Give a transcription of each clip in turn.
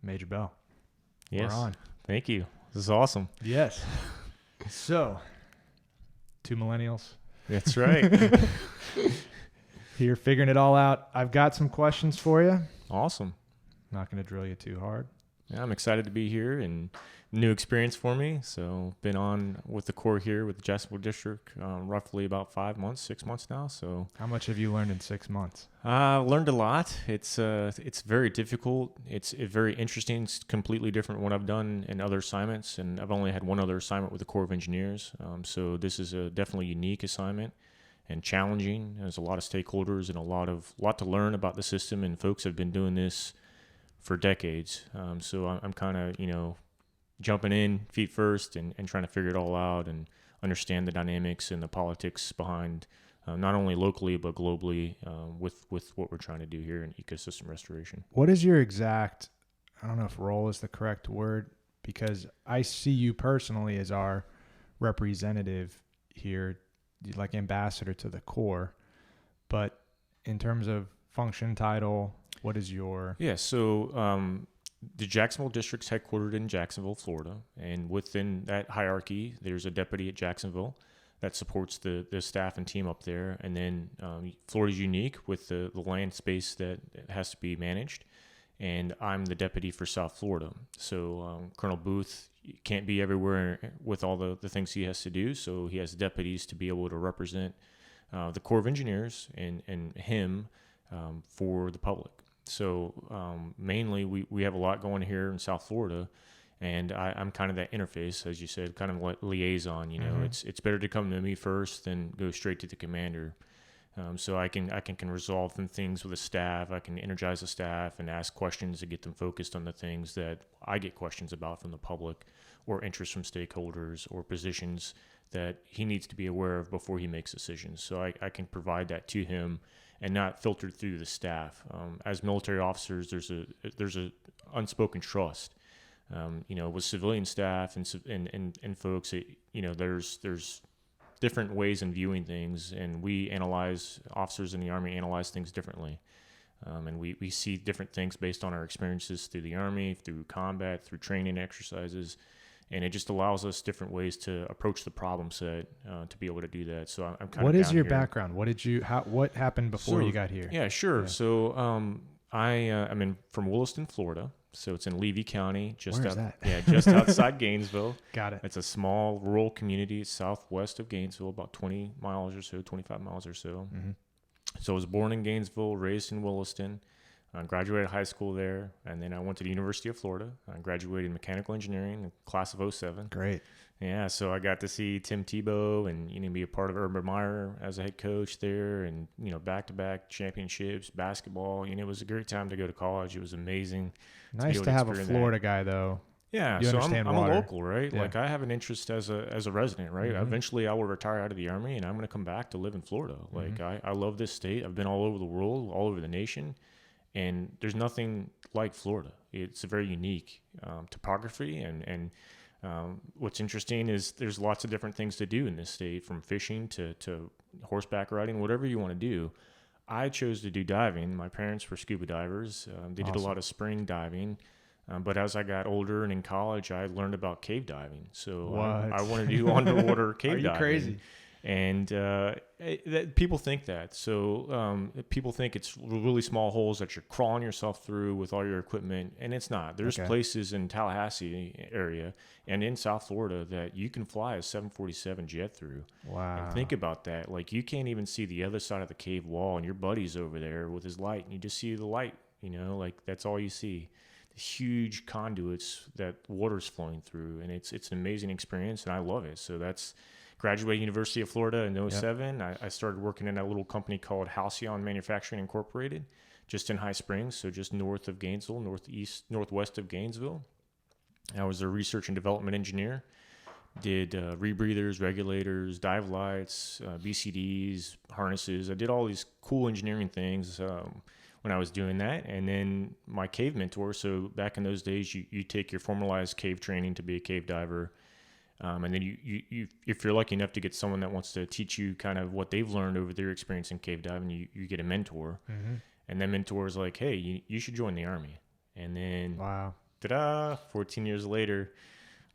Major Bell. Yes. We're on. Thank you. This is awesome. Yes. So, 2 millennials. That's right. Here figuring it all out. I've got some questions for you. Awesome. Not going to drill you too hard. Yeah, I'm excited to be here and new experience for me. So been on with the Corps here with the Jacksonville District roughly about 6 months now. So How much have you learned in 6 months? learned a lot. It's very difficult. It's very interesting. It's completely different from what I've done in other assignments, and I've only had one other assignment with the Corps of Engineers. So this is a definitely unique assignment and challenging. There's a lot of stakeholders and a lot to learn about the system, and folks have been doing this for decades. So I'm kind of, jumping in feet first and trying to figure it all out and understand the dynamics and the politics behind not only locally but globally with what we're trying to do here in ecosystem restoration. What is your exact, I don't know if role is the correct word, because I see you personally as our representative here, like ambassador to the Corps, but in terms of function, title, what is your... Yeah, so the Jacksonville District's headquartered in Jacksonville, Florida, and within that hierarchy, there's a deputy at Jacksonville that supports the staff and team up there, and then Florida's unique with the land space that has to be managed, and I'm the deputy for South Florida. So Colonel Booth can't be everywhere with all the things he has to do, so he has deputies to be able to represent the Corps of Engineers and him for the public. So mainly we have a lot going here in South Florida, and I'm kind of that interface, as you said, kind of like liaison. Mm-hmm. It's better to come to me first than go straight to the commander. So I can resolve some things with the staff. I can energize the staff and ask questions to get them focused on the things that I get questions about from the public, or interest from stakeholders, or positions that he needs to be aware of before he makes decisions. So I can provide that to him and not filtered through the staff. As military officers, there's a unspoken trust. With civilian staff and folks, there's different ways in viewing things, and officers in the Army analyze things differently. And we see different things based on our experiences through the Army, through combat, through training exercises. And it just allows us different ways to approach the problem set to be able to do that. So I'm kind of... What is your here. background? What happened before you got here? Yeah, sure. Yeah. So I'm from Williston, Florida. So it's in Levy County, Where is that? Yeah, just outside Gainesville. Got it. It's a small rural community southwest of Gainesville, about 20 miles or so, 25 miles or so. Mm-hmm. So I was born in Gainesville, raised in Williston. I graduated high school there, and then I went to the University of Florida. I graduated in mechanical engineering in class of 07. Great. Yeah, so I got to see Tim Tebow and be a part of Urban Meyer as a head coach there, and back-to-back championships, basketball. It was a great time to go to college. It was amazing. Nice to have a Florida guy, though. Yeah, You so understand I'm water. a local, right? Yeah. Like I have an interest as a resident, right? Mm-hmm. Eventually I will retire out of the Army, and I'm going to come back to live in Florida. Like I love this state. I've been all over the world, all over the nation. And there's nothing like Florida. It's a very unique topography, and what's interesting is there's lots of different things to do in this state, from fishing to horseback riding, whatever you want to do. I chose to do diving. My parents were scuba divers. They did a lot of spring diving. But as I got older and in college, I learned about cave diving. So I want to do underwater cave diving. Are you crazy? And people think that. So people think it's really small holes that you're crawling yourself through with all your equipment, and it's not. There's places in Tallahassee area and in South Florida that you can fly a 747 jet through. Wow. And think about that. Like, you can't even see the other side of the cave wall, and your buddy's over there with his light, and you just see the light, like that's all you see. The huge conduits that water's flowing through, and it's an amazing experience, and I love it. So that's... Graduated University of Florida in 2007. Yep. I started working in a little company called Halcyon Manufacturing Incorporated, just in High Springs, so just north of Gainesville, northwest of Gainesville. I was a research and development engineer. Did rebreathers, regulators, dive lights, BCDs, harnesses. I did all these cool engineering things when I was doing that. And then my cave mentor, so back in those days, you take your formalized cave training to be a cave diver. And then you, if you're lucky enough to get someone that wants to teach you kind of what they've learned over their experience in cave diving, you get a mentor. Mm-hmm. And that mentor is like, hey, you should join the Army. And then ta-da, 14 years later,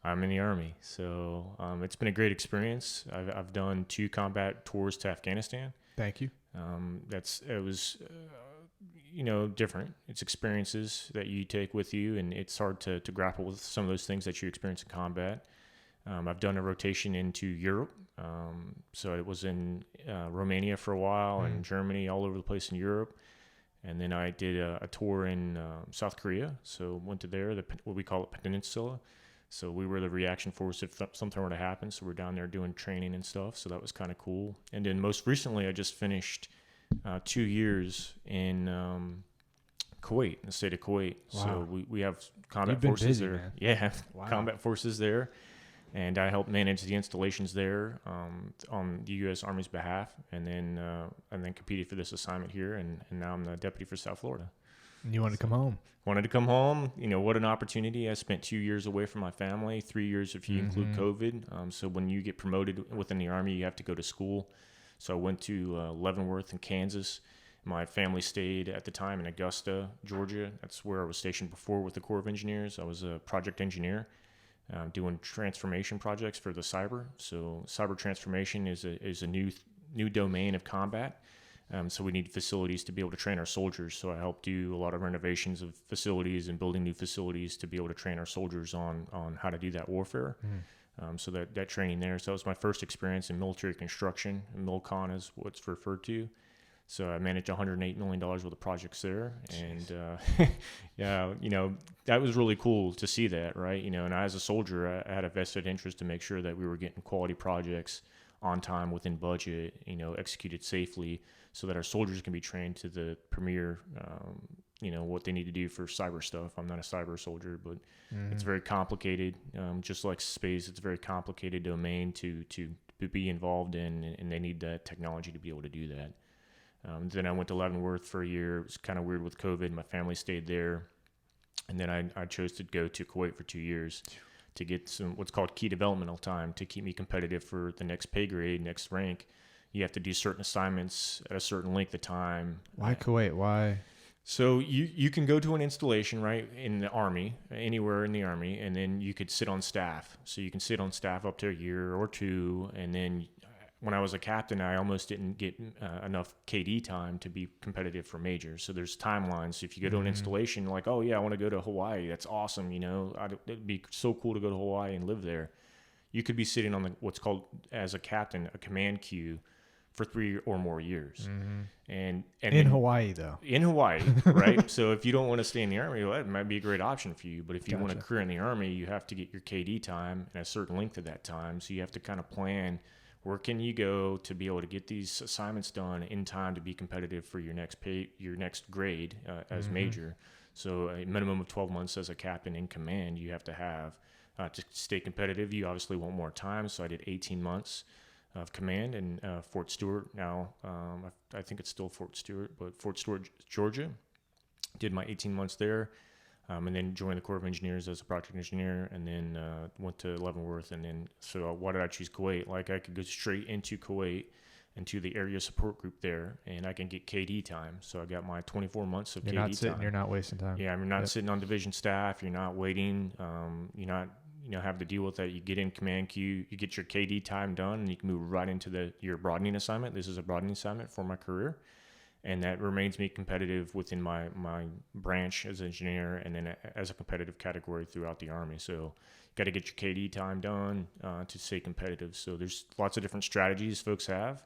I'm in the Army. So it's been a great experience. I've done 2 combat tours to Afghanistan. Thank you. It was different. It's experiences that you take with you, and it's hard to grapple with some of those things that you experience in combat. I've done a rotation into Europe. So it was in Romania for a while, and Germany, all over the place in Europe. And then I did a tour in South Korea. So went to there, what we call it Peninsula. So we were the reaction force if something were to happen. So we're down there doing training and stuff. So that was kind of cool. And then most recently, I just finished 2 years in Kuwait, in the state of Kuwait. Wow. So we have combat You've been forces busy, there. man. Yeah, Wow. combat forces there. And I helped manage the installations there on the U.S. Army's behalf, and then competed for this assignment here, and now I'm the deputy for South Florida. And you wanted to come home. Wanted to come home. What an opportunity. I spent 2 years away from my family, 3 years if you include COVID. So when you get promoted within the Army, you have to go to school. So I went to Leavenworth in Kansas. My family stayed at the time in Augusta, Georgia. That's where I was stationed before with the Corps of Engineers. I was a project engineer. Doing transformation projects for the cyber. So cyber transformation is a new domain of combat. So we need facilities to be able to train our soldiers. So I help do a lot of renovations of facilities and building new facilities to be able to train our soldiers on how to do that warfare. So that training there. So that was my first experience in military construction. And MilCon is what's referred to. So I managed $108 million worth of projects there. And, that was really cool to see that, right? And I, as a soldier, I had a vested interest to make sure that we were getting quality projects on time, within budget, executed safely, so that our soldiers can be trained to the premier, what they need to do for cyber stuff. I'm not a cyber soldier, but it's very complicated. Just like space, it's a very complicated domain to be involved in, and they need that technology to be able to do that. Then I went to Leavenworth for a year. It was kind of weird with COVID. My family stayed there. And then I chose to go to Kuwait for 2 years to get some what's called key developmental time to keep me competitive for the next pay grade, next rank. You have to do certain assignments at a certain length of time. Why Kuwait? Why? So you can go to an installation, right, in the Army, anywhere in the Army, and then you could sit on staff. So you can sit on staff up to a year or two, and then when I was a captain, I almost didn't get enough KD time to be competitive for majors. So there's timelines. If you go to an installation, like, oh yeah, I want to go to Hawaii. That's awesome. It'd be so cool to go to Hawaii and live there. You could be sitting on what's called, as a captain, a command queue for 3 or more years. And in Hawaii, though. In Hawaii, right? So if you don't want to stay in the Army, well, that might be a great option for you. But if you want a career in the Army, you have to get your KD time and a certain length of that time. So you have to kind of plan, where can you go to be able to get these assignments done in time to be competitive for your next grade as major? So a minimum of 12 months as a captain in command you have to have to stay competitive. You obviously want more time, so I did 18 months of command in Fort Stewart. Now I think it's still Fort Stewart, but Fort Stewart, Georgia. Did my 18 months there. And then joined the Corps of Engineers as a project engineer, and then went to Leavenworth. And then, so why did I choose Kuwait? Like, I could go straight into Kuwait, into the area support group there, and I can get KD time. So I got my 24 months of KD time. You're not sitting, you're not wasting time. Yeah, you're not sitting on division staff. You're not waiting. You're not, have to deal with that. You get in command queue, you get your KD time done, and you can move right into your broadening assignment. This is a broadening assignment for my career. And that remains me competitive within my branch as an engineer, and then as a competitive category throughout the Army. So got to get your KD time done to stay competitive. So there's lots of different strategies folks have.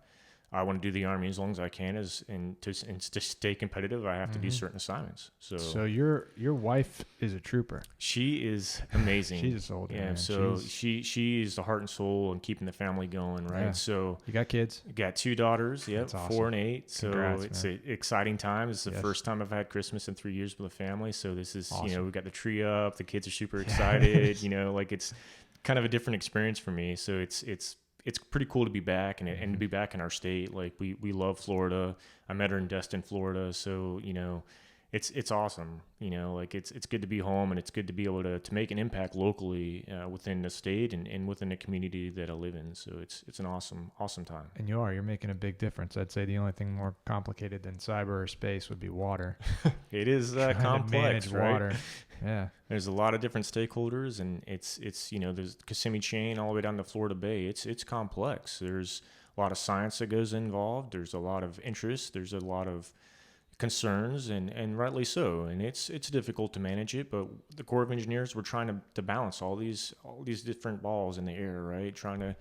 I want to do the Army as long as I can, and to stay competitive, I have to do certain assignments. So your wife is a trooper. She is amazing. She's a soldier. Yeah. Man. So she is the heart and soul and keeping the family going, right? Yeah. So you got kids? Got 2 daughters. Yep, That's awesome. 4 and 8. So Congrats, it's man. an exciting time. It's the first time I've had Christmas in 3 years with a family. So this is, awesome. We got the tree up. The kids are super excited. Like it's kind of a different experience for me. So it's pretty cool to be back and to be back in our state. Like we love Florida. I met her in Destin, Florida. So, it's awesome. Like it's good to be home, and it's good to be able to make an impact locally within the state and within the community that I live in. So it's an awesome time. And you're making a big difference. I'd say the only thing more complicated than cyber or space would be water. It is Trying complex, to manage right? water. Yeah. There's a lot of different stakeholders, and it's there's Kissimmee chain all the way down to Florida Bay. It's complex. There's a lot of science that goes involved. There's a lot of interest. There's a lot of concerns, and rightly so. And it's difficult to manage it, but the Corps of Engineers, we're trying to balance all these different balls in the air, right? Trying to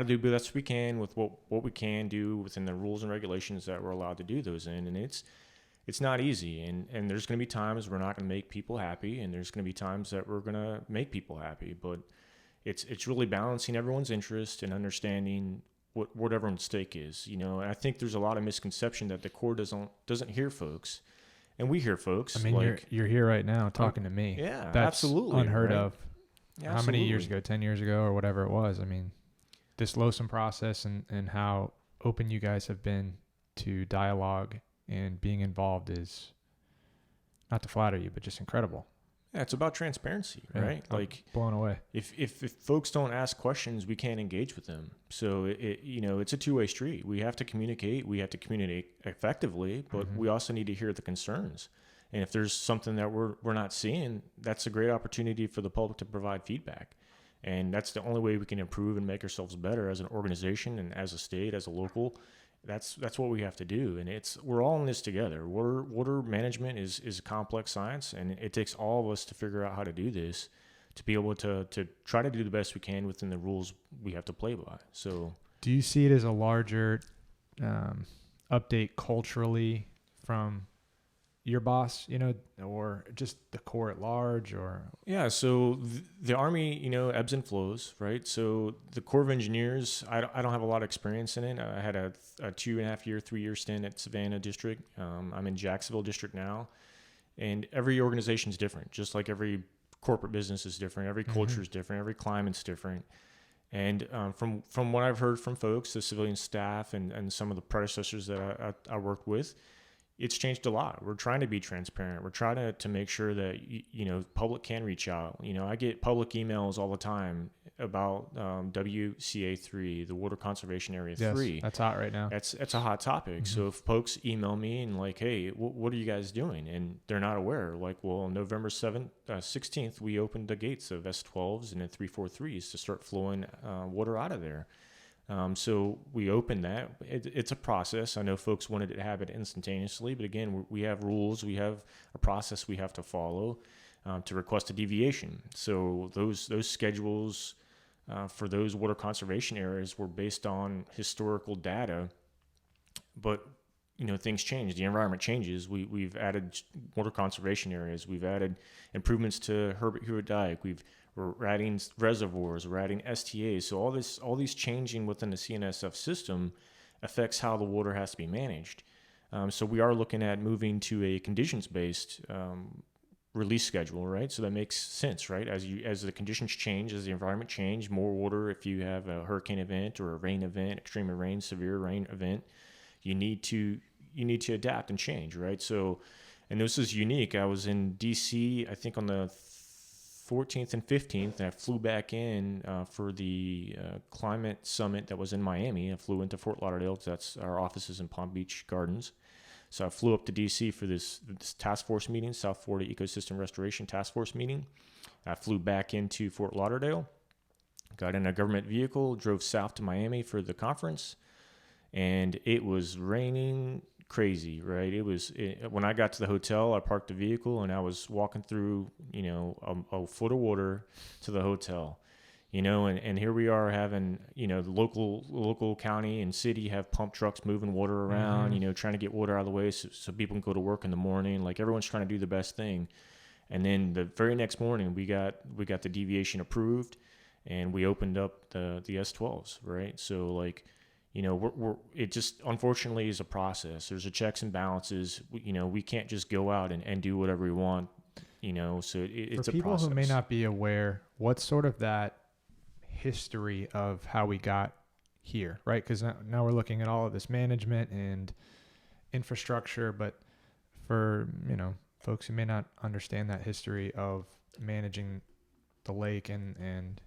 do the best we can with what we can do within the rules and regulations that we're allowed to do those in. And it's not easy, and there's going to be times we're not going to make people happy, and there's going to be times that we're going to make people happy, but it's really balancing everyone's interest and understanding what everyone's stake is, And I think there's a lot of misconception that the Corps doesn't hear folks, and we hear folks. I mean, like, you're here right now talking to me. Yeah, That's absolutely unheard right? of. Yeah, How many years absolutely. ago? 10 years ago, or whatever it was. I mean, this LOSOM process and how open you guys have been to dialogue and being involved is, not to flatter you, but just incredible. Yeah, it's about transparency, Yeah, right? I'm Like, blown away. if folks don't ask questions, we can't engage with them. So it's a two-way street. We have to communicate. We have to communicate effectively, but we also need to hear the concerns. And if there's something that we're not seeing, that's a great opportunity for the public to provide feedback. And that's the only way we can improve and make ourselves better as an organization and as a state, as a local. That's what we have to do. And we're all in this together. Water management is a complex science, and it takes all of us to figure out how to do this, to be able to try to do the best we can within the rules we have to play by. So, Do you see it as a larger update culturally from your boss, or just the Corps at large, or? yeah, so the Army, ebbs and flows, right? So the Corps of Engineers, I don't have a lot of experience in it. I had a 2.5 year, 3 year stint at Savannah District. I'm in Jacksonville District now, and every organization is different, just like every corporate business is different. Every culture is different. Every climate's different. And from what I've heard from folks, the civilian staff and some of the predecessors that I worked with, it's changed a lot. We're trying to be transparent. We're trying to make sure that, public can reach out. I get public emails all the time about WCA 3, the Water Conservation Area 3. That's hot right now. That's a hot topic. So if folks email me and like, hey, what are you guys doing? And they're not aware. Like, well, on November 16th, we opened the gates of S12s and the 343s to start flowing water out of there. So we opened that. It's a process. I know folks wanted to have it instantaneously, but again, we have rules. We have a process we have to follow to request a deviation. So those schedules for those water conservation areas were based on historical data, but things change. The environment changes. We've added water conservation areas. We've added improvements to Herbert Hoover Dike. We're adding reservoirs, we're adding STAs. So all these changing within the CNSF system affects how the water has to be managed. So we are looking at moving to a conditions-based release schedule, right? So that makes sense, right? As the conditions change, as the environment change, more water. If you have a hurricane event or a rain event, extreme rain, severe rain event, you need to adapt and change, right? So, and this is unique. I was in DC, I think on the 14th and 15th, and I flew back in for the climate summit that was in Miami. I flew into Fort Lauderdale. That's our offices in Palm Beach Gardens. So I flew up to DC for this task force meeting, South Florida Ecosystem Restoration Task Force meeting. I flew back into Fort Lauderdale, got in a government vehicle, drove south to Miami for the conference, and it was raining crazy, right? When I got to the hotel, I parked the vehicle and I was walking through, a foot of water to the hotel, and here we are having, the local county and city have pump trucks moving water around, trying to get water out of the way so people can go to work in the morning. Like, everyone's trying to do the best thing. And then the very next morning we got the deviation approved and we opened up the S12s, right? So like, it just unfortunately is a process. There's a checks and balances. We can't just go out and do whatever we want, so it's a process. For people who may not be aware, what's sort of that history of how we got here, right? Because now we're looking at all of this management and infrastructure, but for, folks who may not understand that history of managing the lake and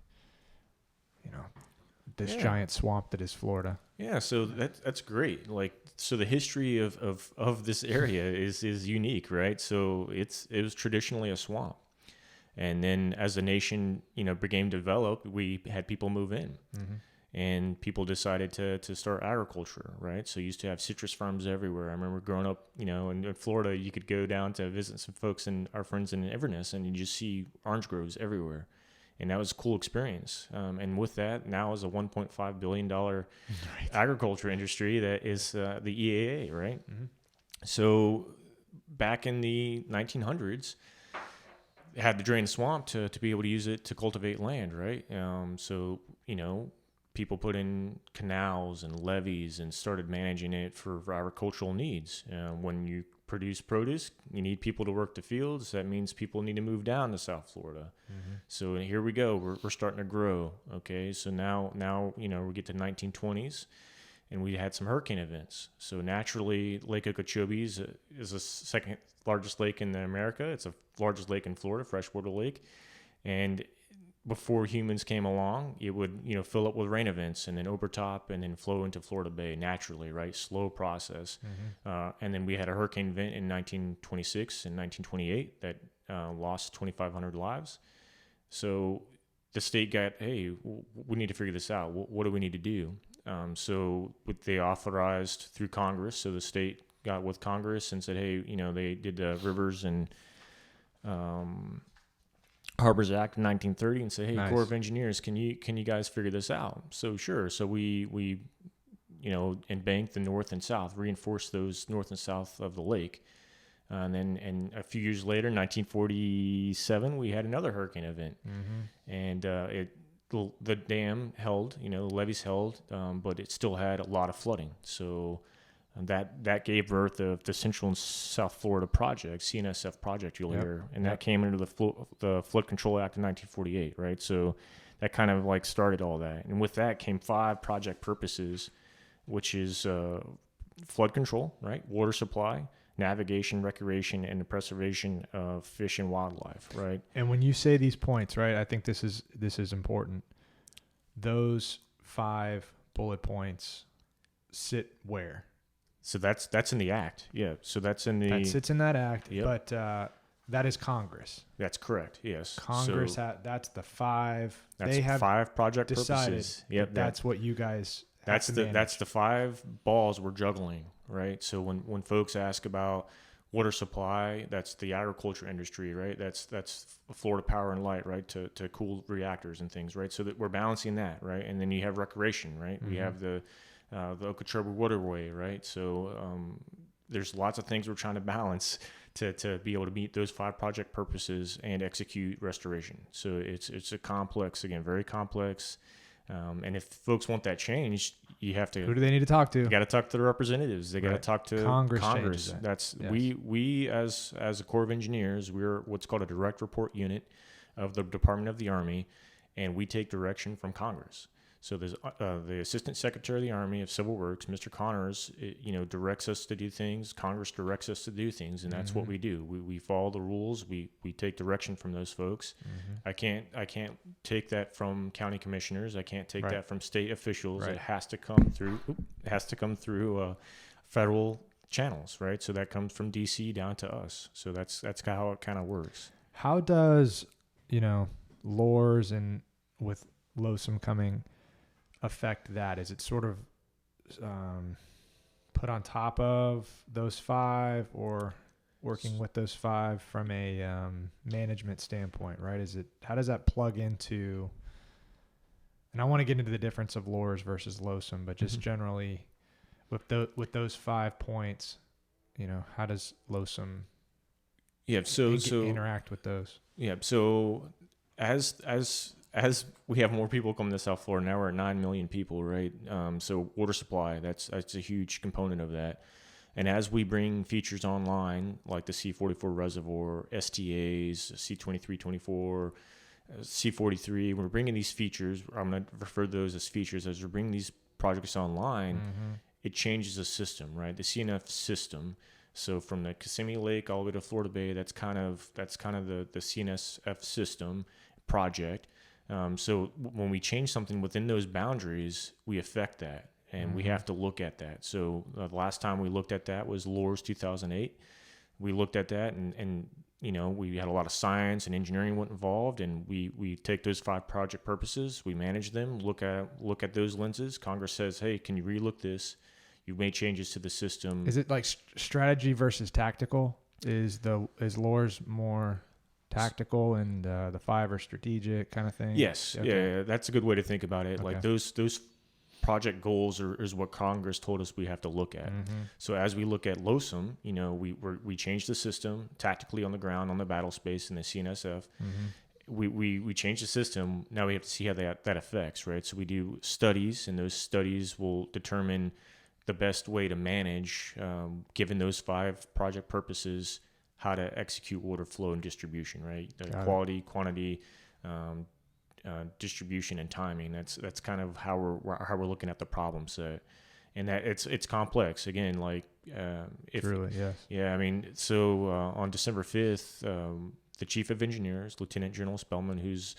this giant swamp that is Florida. Yeah, so that's great. Like, so the history of this area is unique, right? So it was traditionally a swamp, and then as the nation began to develop, we had people move in, and people decided to start agriculture, right? So you used to have citrus farms everywhere. I remember growing up, in Florida, you could go down to visit some folks and our friends in Inverness, and you just see orange groves everywhere. And that was a cool experience. And with that, now is a $1.5 billion agriculture industry that is the EAA, right? So back in the 1900s, had to drain the swamp to be able to use it to cultivate land, right? So, people put in canals and levees and started managing it for agricultural needs. When you produce produce, you need people to work the fields. That means people need to move down to South Florida. So here we go. We're starting to grow. Okay, so now we get to 1920s, and we had some hurricane events. So naturally, Lake Okeechobee is the second largest lake in America. It's the largest lake in Florida, freshwater lake, and before humans came along, it would, fill up with rain events and then overtop and then flow into Florida Bay naturally, right? Slow process. And then we had a hurricane event in 1926 and 1928 that lost 2,500 lives. So the state got, hey, we need to figure this out. What do we need to do? So they authorized through Congress. So the state got with Congress and said, hey, they did the rivers and Harbors Act in 1930 and say, hey, Nice. Corps of Engineers, can you guys figure this out? So sure. So we embanked the north and south, reinforced those north and south of the lake. And a few years later, 1947, we had another hurricane event. And the dam held, the levees held, but it still had a lot of flooding. So that gave birth of the Central and South Florida project, CNSF project, you'll hear, and that came under the Flood Control Act of 1948, right? So that kind of like started all that, and with that came 5 project purposes, which is flood control, right, water supply, navigation, recreation, and the preservation of fish and wildlife, right? And when you say these points, right, I think this is important. Those 5 bullet points sit where? So that's in the act, yeah. So that's in the that sits in that act, yep. But that is Congress. That's correct. Yes, Congress that's the 5. That's they have 5 project decided purposes. Yep, that's what you guys. That's the 5 balls we're juggling, right? So when folks ask about water supply, that's the agriculture industry, right? That's Florida Power and Light, right? To cool reactors and things, right? So that we're balancing that, right? And then you have recreation, right? We have the Okeechobee Waterway, right? So there's lots of things we're trying to balance to be able to meet those 5 project purposes and execute restoration. So it's a complex, again, very complex. And if folks want that changed, you have to. Who do they need to talk to? You got to talk to the representatives. They got to talk to Congress. That. That's yes. we as a Corps of Engineers, we're what's called a direct report unit of the Department of the Army, and we take direction from Congress. So there's the Assistant Secretary of the Army of Civil Works, Mr. Connors, directs us to do things. Congress directs us to do things, and that's what we do. We follow the rules. We take direction from those folks. I can't take that from county commissioners. I can't take that from state officials. Right. It has to come through federal channels, right? So that comes from DC down to us. So that's how it kind of works. How does LORS and with LOSOM coming affect that? Is it sort of put on top of those 5 or working with those 5 from a management standpoint, right? How does that plug into, and I want to get into the difference of LORS versus LOSOM, but just generally with those 5 points, how does LOSOM interact with those? Yeah. So as we have more people coming to South Florida, now we're at 9 million people, right? So water supply, that's a huge component of that. And as we bring features online, like the C-44 Reservoir, STAs, C-2324, C-43, we're bringing these features. I'm going to refer to those as features. As we're bringing these projects online, it changes the system, right? The CNF system So from the Kissimmee Lake all the way to Florida Bay, that's kind of the CNSF system project. So when we change something within those boundaries, we affect that, and we have to look at that. So the last time we looked at that was LORS 2008. We looked at that, and we had a lot of science and engineering involved, and we take those 5 project purposes, we manage them, look at those lenses. Congress says, hey, can you relook this? You made changes to the system. Is it like strategy versus tactical? Is LORS more tactical and the 5 are strategic kind of thing? Yes. Okay. Yeah, that's a good way to think about it. Okay. Like those project goals is what Congress told us we have to look at. So as we look at LOSOM, we changed the system tactically on the ground, on the battle space in the CNSF. We changed the system. Now we have to see how that affects, right? So we do studies, and those studies will determine the best way to manage, given those 5 project purposes, how to execute water flow and distribution, right? Quality, quantity, distribution, and timing. That's kind of how we're looking at the problem set, and that it's complex. Again, truly, yes. Yeah, I mean, so on December 5th, the Chief of Engineers, Lieutenant General Spellman, who's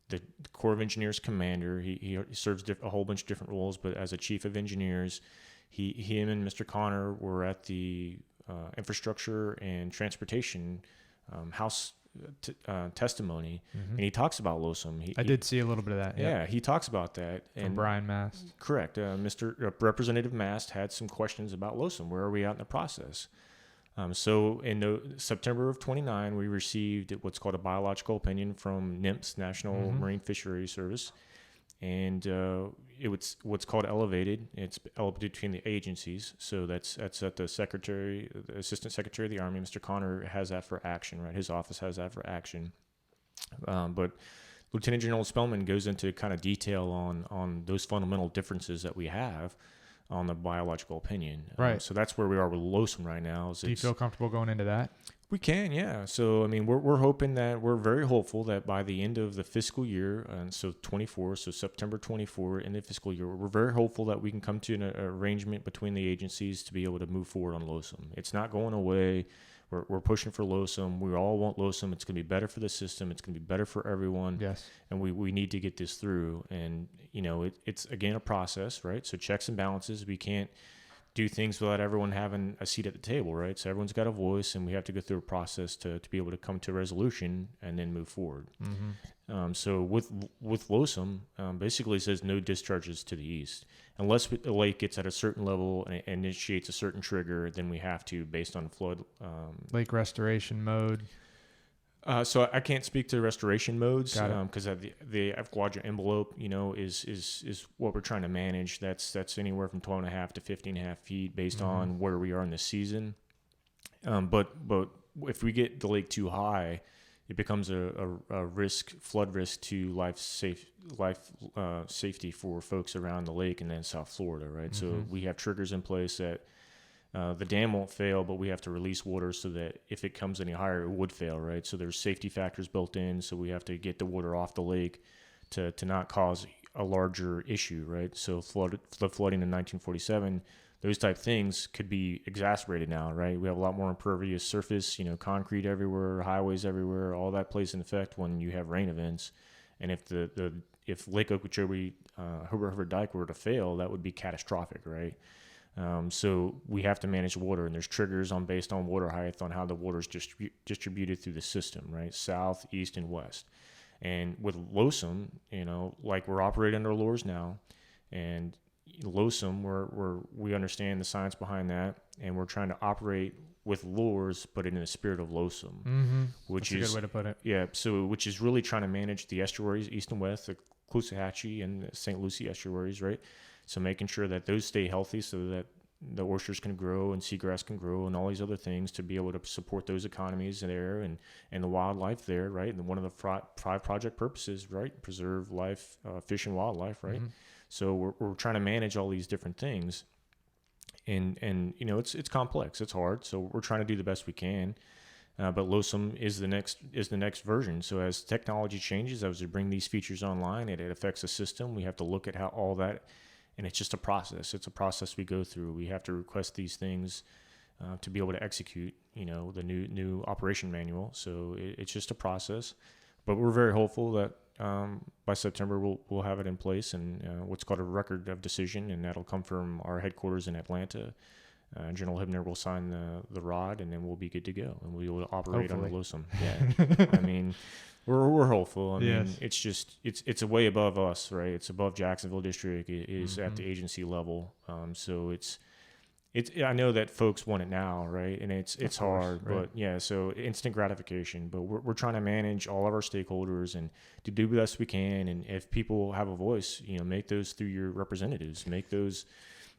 the Corps of Engineers commander, he serves a whole bunch of different roles, but as a Chief of Engineers, him and Mr. Connor were at the Infrastructure and Transportation House testimony, and he talks about LOSOM. I did see a little bit of that. Yeah, he talks about that. From Brian Mast. Correct. Representative Mast had some questions about LOSOM. Where are we at in the process? So in September of 29, we received what's called a biological opinion from NMFS, National Marine Fisheries Service. And it was what's called elevated. It's elevated between the agencies. So that's at the Assistant Secretary of the Army, Mr. Connor, has that for action, right? His office has that for action. But Lieutenant General Spellman goes into kind of detail on those fundamental differences that we have on the biological opinion. Right. So that's where we are with LOSOM right now. Do you feel comfortable going into that? We can, yeah. So, I mean, we're hoping that we're very hopeful that by the end of the fiscal year, and so September 24, in the fiscal year, we're very hopeful that we can come to an arrangement between the agencies to be able to move forward on LOSOM. It's not going away. We're pushing for LOSOM. We all want LOSOM. It's going to be better for the system. It's going to be better for everyone. Yes. And we need to get this through. And, it's, again, a process, right? So checks and balances. We can't do things without everyone having a seat at the table, right? So everyone's got a voice, and we have to go through a process to be able to come to a resolution and then move forward. So with LOSOM, basically it says no discharges to the east. Unless the lake gets at a certain level and initiates a certain trigger, then we have to, based on flood. Lake restoration mode. So I can't speak to restoration modes because the F quadrant envelope, is what we're trying to manage. That's anywhere from 12.5 to 15.5 feet based on where we are in the season. But if we get the lake too high, it becomes a flood risk to life safety for folks around the lake and then South Florida, right? So we have triggers in place that the dam won't fail, but we have to release water so that if it comes any higher, it would fail, right? So there's safety factors built in, so we have to get the water off the lake to not cause a larger issue, right? So flooding in 1947, those type things could be exacerbated now, right? We have a lot more impervious surface, concrete everywhere, highways everywhere. All that plays in effect when you have rain events. And if Lake Okeechobee, Herbert Hoover Dike were to fail, that would be catastrophic, right? So we have to manage water, and there's triggers based on water height on how the water is distributed through the system, right? South, east, and west. And with LOSOM, we're operating under LORS now, and LOSOM, we understand the science behind that, and we're trying to operate with LORS, but in the spirit of LOSOM, which That's a good way to put it. Yeah, so which is really trying to manage the estuaries, east and west, the Caloosahatchee and the St. Lucie estuaries, right? So making sure that those stay healthy so that the oysters can grow and seagrass can grow and all these other things to be able to support those economies there and the wildlife there, right? And one of the 5 project purposes, right? Preserve life, fish and wildlife, right? So we're trying to manage all these different things. And it's complex. It's hard. So we're trying to do the best we can. But LOSOM is the next version. So as technology changes, as we bring these features online, it affects the system. We have to look at how all that, and it's just a process. It's a process we go through. We have to request these things to be able to execute, the new operation manual. So it's just a process, but we're very hopeful that by September we'll have it in place, and what's called a record of decision, and that'll come from our headquarters in Atlanta. General Hibner will sign the ROD, and then we'll be good to go, and we will operate Hopefully. on the LOSOM. Yeah, I mean, we're hopeful. I mean, Yes. it's just it's a way above us, right? It's above Jacksonville District. It is at the Mm-hmm. agency level. So it's. I know that folks want it now, right? And it's Of course, hard, right. but yeah, so instant gratification. But we're trying to manage all of our stakeholders and to do the best we can. And if people have a voice, make those through your representatives, make those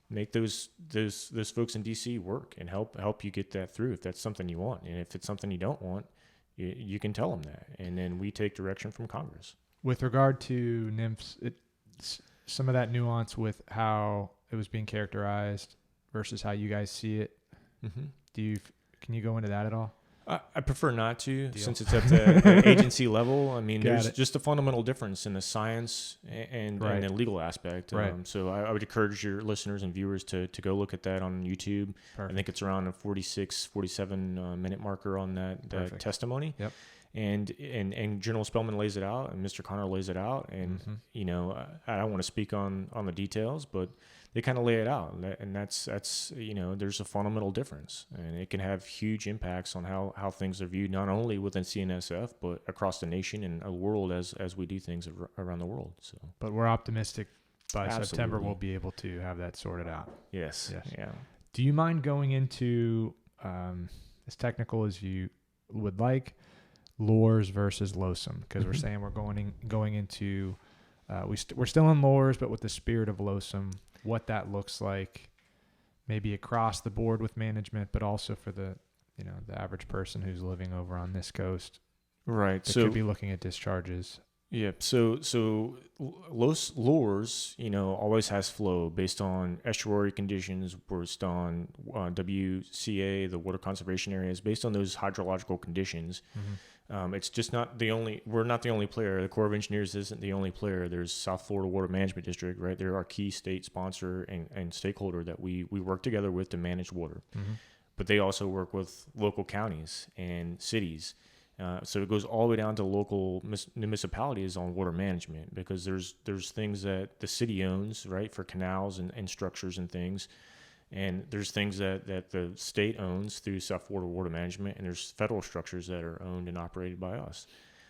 folks in DC work and help you get that through if that's something you want. And if it's something you don't want, you can tell them that. And then we take direction from Congress. With regard to nymphs, some of that nuance with how it was being characterized versus how you guys see it. Mm-hmm. Can you go into that at all? I prefer not to, Deal. since it's at the agency level. I mean, Got there's it. just a fundamental difference in the science and Right. the legal aspect. Right. So I would encourage your listeners and viewers to go look at that on YouTube. Perfect. I think it's around a 47 minute marker on that Perfect. testimony. Yep. And General Spellman lays it out, and Mr. Connor lays it out. And, Mm-hmm. I don't want to speak on the details, but they kind of lay it out. And that's there's a fundamental difference. And it can have huge impacts on how things are viewed, not only within CNSF, but across the nation and the world as we do things around the world. So, But we're optimistic by September Absolutely. we'll be able to have that sorted out. yes. Yes. Yeah. Do you mind going into as technical as you would like, lures versus LOSOM? Because we're Mhm. saying we're going into we're still in lures, but with the spirit of LOSOM, what that looks like, maybe across the board with management, but also for the the average person who's living over on this coast Right. that So could be looking at discharges. yeah, so Los Lures, always has flow based on estuary conditions, based on WCA, the water conservation areas, based on those hydrological conditions. It's just not we're not the only player. The Corps of Engineers isn't the only player. There's South Florida Water Management District, right? They're our key state sponsor and stakeholder that we work together with to manage water. But they also work with local counties and cities. So it goes all the way down to local municipalities on water management, because there's things that the city owns, right, for canals and structures and things. And there's things that the state owns through South Florida Water Management, and there's federal structures that are owned and operated by us.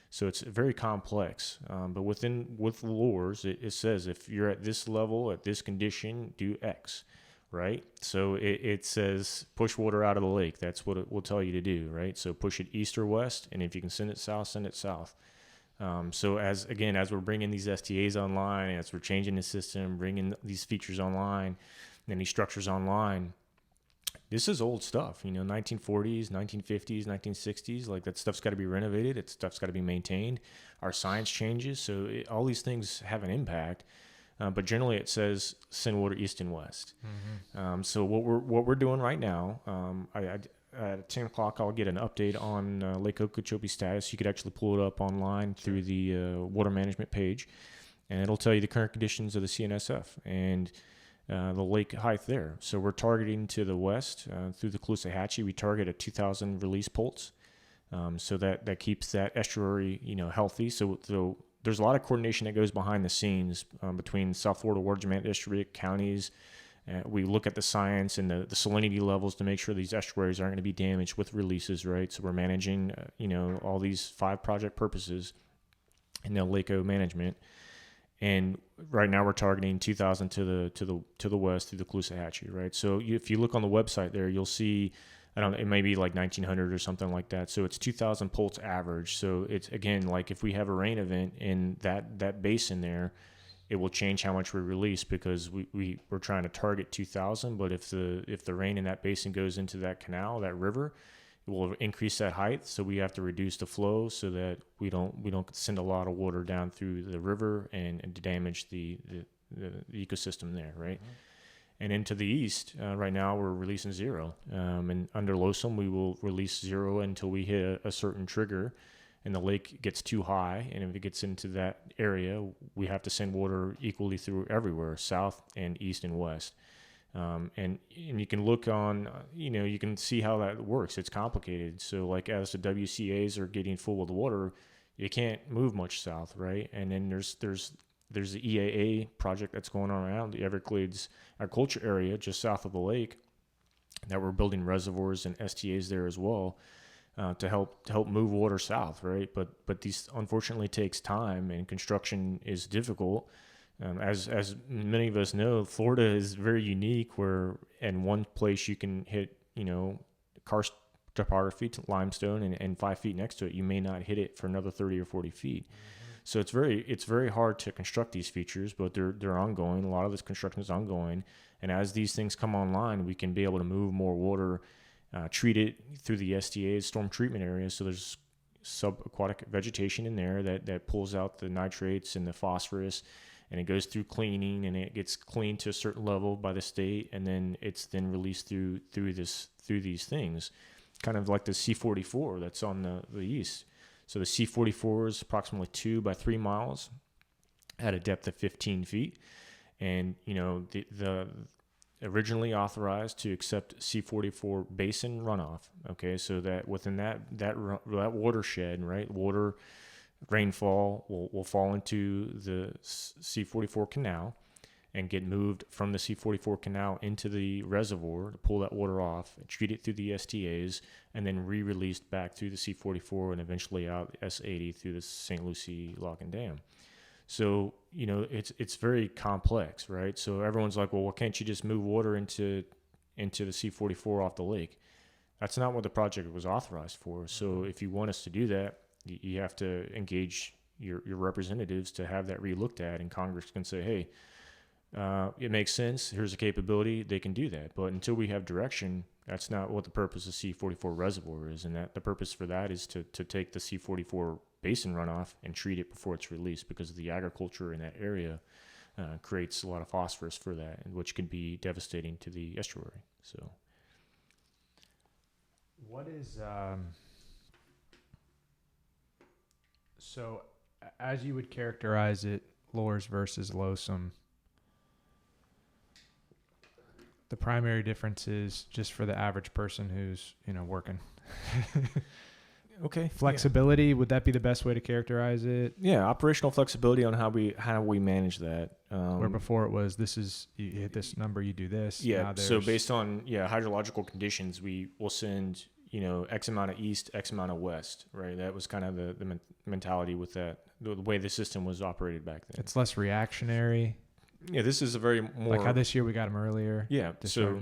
So it's very complex. But with lures, it says if you're at this level, at this condition, do X. Right? So it says push water out of the lake. That's what it will tell you to do, right? So push it east or west, and if you can send it south, send it south. So as we're bringing these STAs online, as we're changing the system, bringing these features online, and these structures online, this is old stuff, 1940s, 1950s, 1960s, like that stuff's got to be renovated. That stuff's got to be maintained. Our science changes. So all these things have an impact. But generally it says send water east and west. So what we're doing right now, at 10 o'clock, I'll get an update on Lake Okeechobee status. You could actually pull it up online through the water management page, and it'll tell you the current conditions of the CNSF and the lake height there. So we're targeting to the west through the Caloosahatchee. We target a 2,000 release pulse, so that keeps that estuary healthy. So there's a lot of coordination that goes behind the scenes between South Florida Water Management District, counties. We look at the science and the salinity levels to make sure these estuaries aren't going to be damaged with releases, right? So we're managing, all these 5 project purposes in the Lake O management. And right now we're targeting 2,000 to the west through the Caloosahatchee, right? So if you look on the website there, you'll see, it may be like 1,900 or something like that. So it's 2,000 pulse average. So it's, again, like if we have a rain event in that basin there, it will change how much we release, because we're trying to target 2,000. But if the rain in that basin goes into that canal, that river, it will increase that height. So we have to reduce the flow so that we don't send a lot of water down through the river and damage the ecosystem there, right? Mm-hmm. And into the east, right now we're releasing 0. And under LOSOM, we will release 0 until we hit a certain trigger and the lake gets too high. And if it gets into that area, we have to send water equally through everywhere, south and east and west. And you can look on, you can see how that works. It's complicated. So like as the WCAs are getting full of the water, you can't move much south, right? And then there's the EAA project that's going on around the Everglades agriculture area just south of the lake, that we're building reservoirs and STAs there as well, to help move water south, right? But these unfortunately takes time, and construction is difficult. As many of us know, Florida is very unique, where in one place you can hit, karst topography, limestone, and 5 feet next to it, you may not hit it for another 30 or 40 feet. Mm-hmm. So it's very hard to construct these features, but they're ongoing. A lot of this construction is ongoing. And as these things come online, we can be able to move more water, treat it through the STAs, storm treatment areas. So there's subaquatic vegetation in there that pulls out the nitrates and the phosphorus, and it goes through cleaning, and it gets cleaned to a certain level by the state, and then it's then released through these things, kind of like the C-44 that's on the east. So the C-44 is approximately 2 by 3 miles at a depth of 15 feet. And, the originally authorized to accept C-44 basin runoff. Okay, so that within that watershed, right, rainfall will fall into the C-44 canal and get moved from the C-44 canal into the reservoir to pull that water off, treat it through the STAs, and then re-released back through the C-44 and eventually out S-80 through the St. Lucie Lock and Dam. So, it's very complex, right? So everyone's like, well, can't you just move water into the C-44 off the lake? That's not what the project was authorized for. So if you want us to do that, you have to engage your representatives to have that re-looked at, and Congress can say, hey, it makes sense. Here's a capability. They can do that. But until we have direction, that's not what the purpose of C-44 Reservoir is. And that the purpose for that is to take the C-44 basin runoff and treat it before it's released, because the agriculture in that area creates a lot of phosphorus for that, which can be devastating to the estuary. So what is so as you would characterize it, LORS versus LOSOM, the primary difference is, just for the average person who's working. Okay. Flexibility, yeah. Would that be the best way to characterize it? Yeah, operational flexibility on how we manage that. Where before it was, you hit this number, you do this. Yeah. So based on hydrological conditions, we will send X amount of east, X amount of west. Right. That was kind of the mentality with that, the way the system was operated back then. It's less reactionary. Yeah, this is a very more like how this year we got them earlier. Yeah. So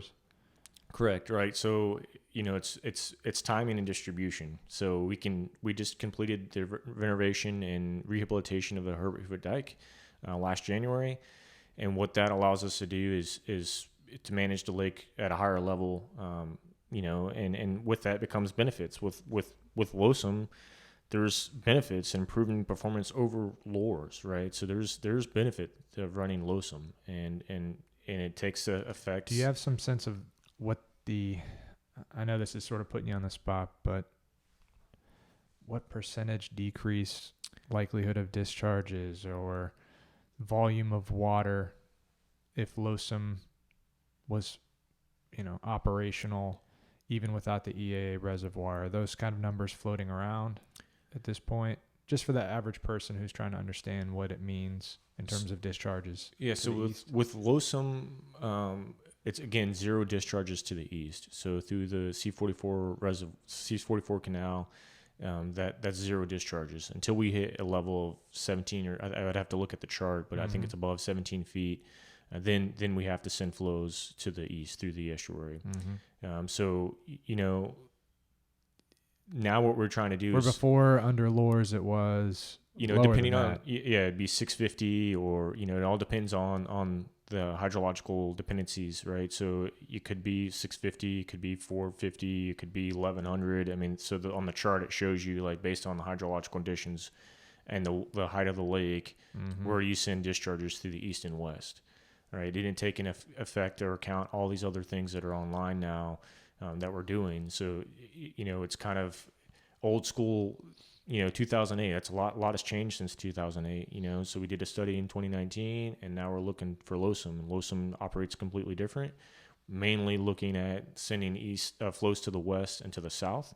correct. Right. So it's timing and distribution. So we just completed the renovation and rehabilitation of the Herbert Hoover Dike last January, and what that allows us to do is to manage the lake at a higher level. And with that becomes benefits. With LOSOM, there's benefits in improving performance over LORS, right? So there's benefit to running LOSOM, and it takes effect. Do you have some sense of what I know this is sort of putting you on the spot, but what percentage decrease likelihood of discharges or volume of water if LOSOM was, operational even without the EAA reservoir? Are those kind of numbers floating around at this point, just for the average person who's trying to understand what it means in terms of discharges? Yeah, so with LOSOM, it's again 0 discharges to the east. So through the C-44 canal, that's 0 discharges until we hit a level of 17, or I would have to look at the chart, but I think it's above 17 feet. Then we have to send flows to the east through the estuary. So now what we're trying to do is, before under LORS it was depending on it'd be 650, or it all depends on the hydrological dependencies, right? So it could be 650, it could be 450, it could be 1100. I mean, so on the chart it shows you, like, based on the hydrological conditions and the height of the lake, where you send discharges through the east and west, right? It didn't take in effect or account all these other things that are online now that we're doing. So it's kind of old school. 2008, that's a lot has changed since 2008, so we did a study in 2019, and now we're looking for LOSOM, and LOSOM operates completely different. mainly looking at sending east flows to the west and to the south,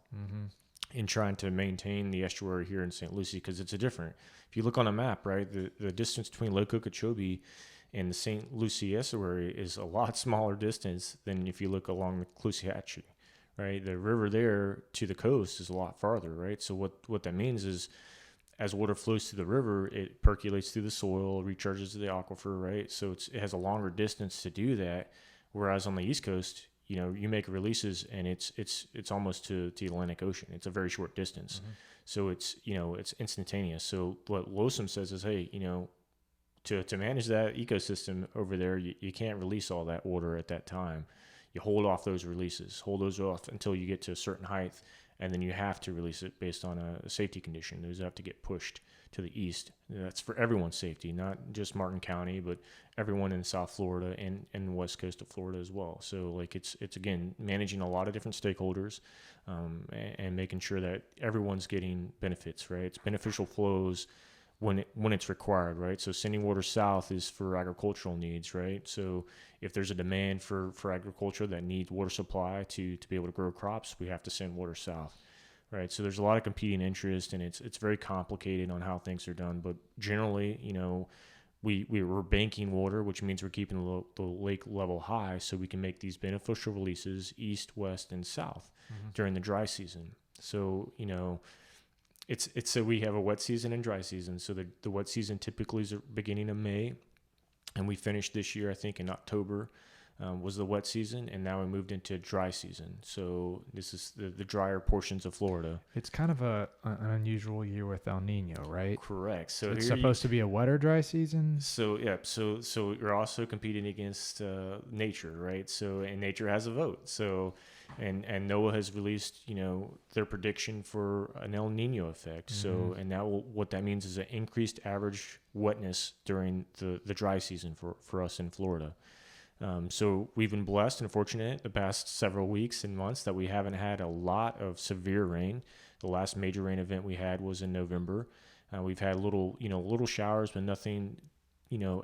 and trying to maintain the estuary here in St. Lucie, because it's a different. If you look on a map, right, the distance between Lake Okeechobee and the St. Lucie estuary is a lot smaller distance than if you look along the Caloosahatchee, right? The river there to the coast is a lot farther, right? So what that means is, as water flows through the river, it percolates through the soil, recharges the aquifer, right? So it has a longer distance to do that. Whereas on the East Coast, you make releases and it's almost to the Atlantic Ocean. It's a very short distance. So it's instantaneous. So what LOSOM says is, hey, to manage that ecosystem over there, you can't release all that water at that time. You hold off those releases, hold those off until you get to a certain height, and then you have to release it based on a safety condition. Those have to get pushed to the east. That's for everyone's safety, not just Martin County, but everyone in South Florida and the west coast of Florida as well. So like it's again, managing a lot of different stakeholders, and making sure that everyone's getting benefits, right? It's beneficial flows when it's required, right? So sending water south is for agricultural needs, right? So if there's a demand for agriculture that needs water supply to be able to grow crops, we have to send water south, right? So there's a lot of competing interest, and it's very complicated on how things are done. But generally, we're banking water, which means we're keeping the lake level high so we can make these beneficial releases east, west, and south during the dry season. So, it's so we have a wet season and dry season. So the wet season typically is the beginning of May, and we finished this year, I think, in October was the wet season, and now we moved into dry season. So this is the drier portions of Florida. It's kind of an unusual year with El Nino, right? Correct. So it's supposed to be a wetter dry season. So yeah. So you're also competing against nature, right? So and nature has a vote. So and NOAA has released their prediction for an El Nino effect. So and now what that means is an increased average wetness during the dry season for us in Florida. So we've been blessed and fortunate the past several weeks and months that we haven't had a lot of severe rain. The last major rain event we had was in November. We've had little showers, but nothing,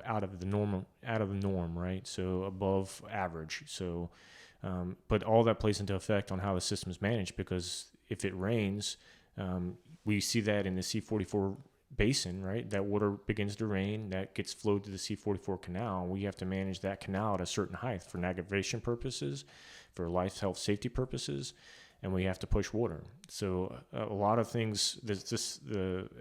out of the norm, right? So above average. So, but all that plays into effect on how the system is managed, because if it rains, we see that in the C-44 basin, right? That water begins to rain, that gets flowed to the C-44 canal. We have to manage that canal at a certain height for navigation purposes, for life, health, safety purposes, and we have to push water. So a lot of things, the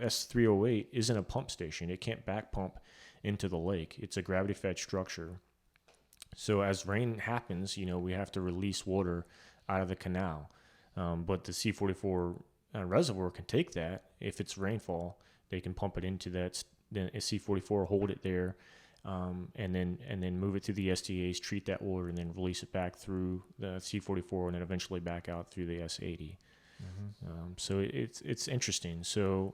S308 isn't a pump station. It can't back pump into the lake. It's a gravity-fed structure. So as rain happens, we have to release water out of the canal. But the C-44 reservoir can take that. If it's rainfall, they can pump it into that C-44, hold it there, and then move it to the SDAs, treat that water, and then release it back through the C-44, and then eventually back out through the S-80. So it's interesting. So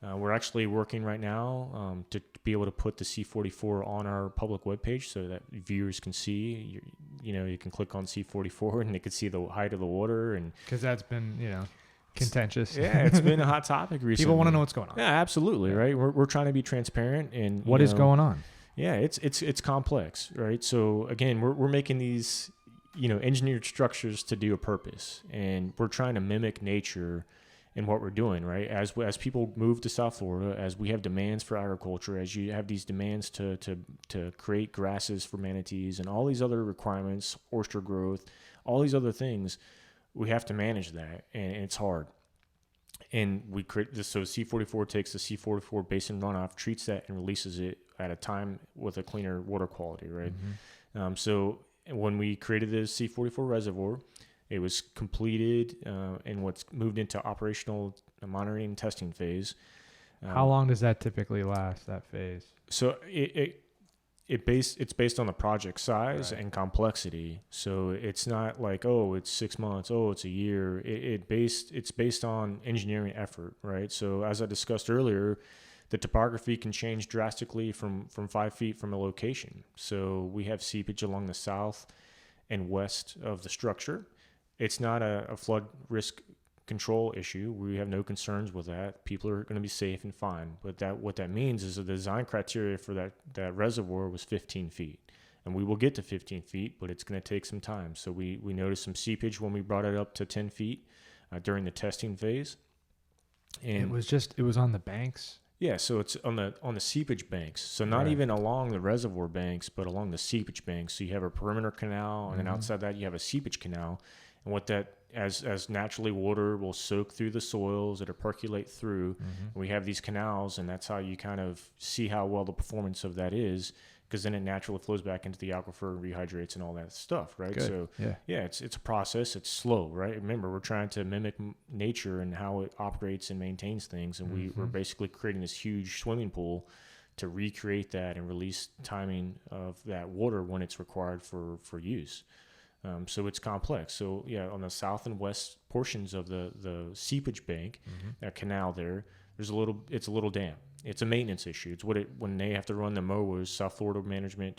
we're actually working right now to be able to put the C-44 on our public webpage so that viewers can see. You can click on C-44 and they can see the height of the water, and because that's been contentious. Yeah, it's been a hot topic recently. People want to know what's going on. Yeah, absolutely, right? We're trying to be transparent, and what is going on? Yeah, it's complex, right? So again, we're making these engineered structures to do a purpose, and we're trying to mimic nature in what we're doing, right? As people move to South Florida, as we have demands for agriculture, as you have these demands to create grasses for manatees and all these other requirements, oyster growth, all these other things, we have to manage that, and it's hard. And we create this. So C-44 takes the C-44 basin runoff, treats that, and releases it at a time with a cleaner water quality, right? So when we created the C-44 reservoir, it was completed and what's moved into operational monitoring and testing phase. How long does that typically last, that phase? So it's based on the project size and complexity. So it's not like, it's 6 months, it's a year. It's based on engineering effort, right? So as I discussed earlier, the topography can change drastically from 5 feet from a location. So we have seepage along the south and west of the structure. It's not a flood risk control issue. We have no concerns with that. People are going to be safe and fine. But what that means is the design criteria for that reservoir was 15 feet. and we will get to 15 feet, but it's going to take some time. So we noticed some seepage when we brought it up to 10 feet during the testing phase. And it was on the banks. Yeah, so it's on the seepage banks. So not Right. even along the reservoir banks, but along the seepage banks. So you have a perimeter canal, and then outside that you have a seepage canal. And what that, as naturally water will soak through the soils, it'll percolate through. We have these canals, and that's how you kind of see how well the performance of that is, because then it naturally flows back into the aquifer, rehydrates, and all that stuff, right? Good. So yeah, it's a process. It's slow, right? Remember, we're trying to mimic nature and how it operates and maintains things, and we're basically creating this huge swimming pool to recreate that and release timing of that water when it's required for use. So it's complex. So yeah, on the south and west portions of the seepage bank, that canal it's a little damp. It's a maintenance issue. It's when they have to run the mowers, South Florida Water Management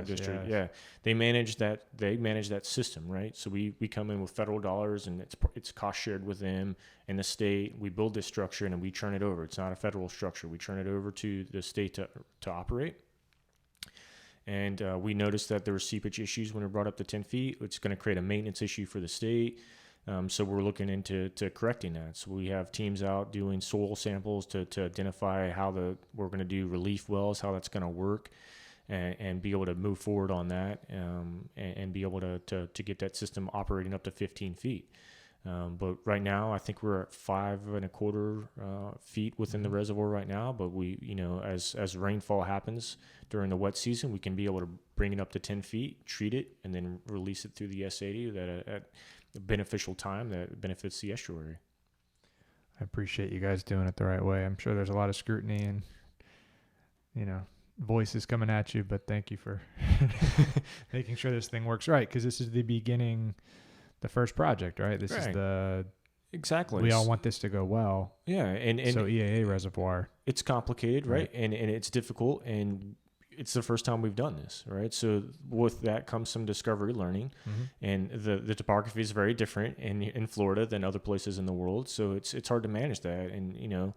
District. Yeah, they manage that system, right? So we come in with federal dollars, and it's cost shared with them and the state. We build this structure and then we turn it over. It's not a federal structure. We turn it over to the state to operate. And we noticed that there were seepage issues when we brought up to 10 feet. It's going to create a maintenance issue for the state. So we're looking into correcting that. So we have teams out doing soil samples to identify how we're going to do relief wells, how that's going to work, and be able to move forward on that, and be able to get that system operating up to 15 feet. But right now, I think we're at 5.25 feet within the reservoir right now. But as rainfall happens during the wet season, we can be able to bring it up to 10 feet, treat it, and then release it through the S80 at a beneficial time that benefits the estuary. I appreciate you guys doing it the right way. I'm sure there's a lot of scrutiny and, voices coming at you, but thank you for making sure this thing works right, because this is the beginning, the first project, right? This Right. is Exactly. we all want this to go well. Yeah, and so EAA reservoir. It's complicated, right? And it's difficult, and it's the first time we've done this, right? So with that comes some discovery learning, and the topography is very different in Florida than other places in the world. So it's hard to manage that, and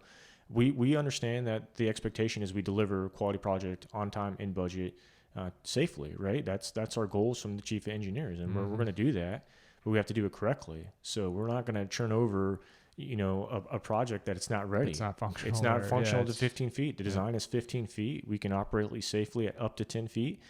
we understand that the expectation is we deliver a quality project on time, in budget, safely, right? That's our goals from the chief of engineers, and we're going to do that, but we have to do it correctly. So we're not going to turn over a project that it's not ready. It's not functional. It's not functional to 15 feet. The design is 15 feet. We can operate safely at up to 10 feet.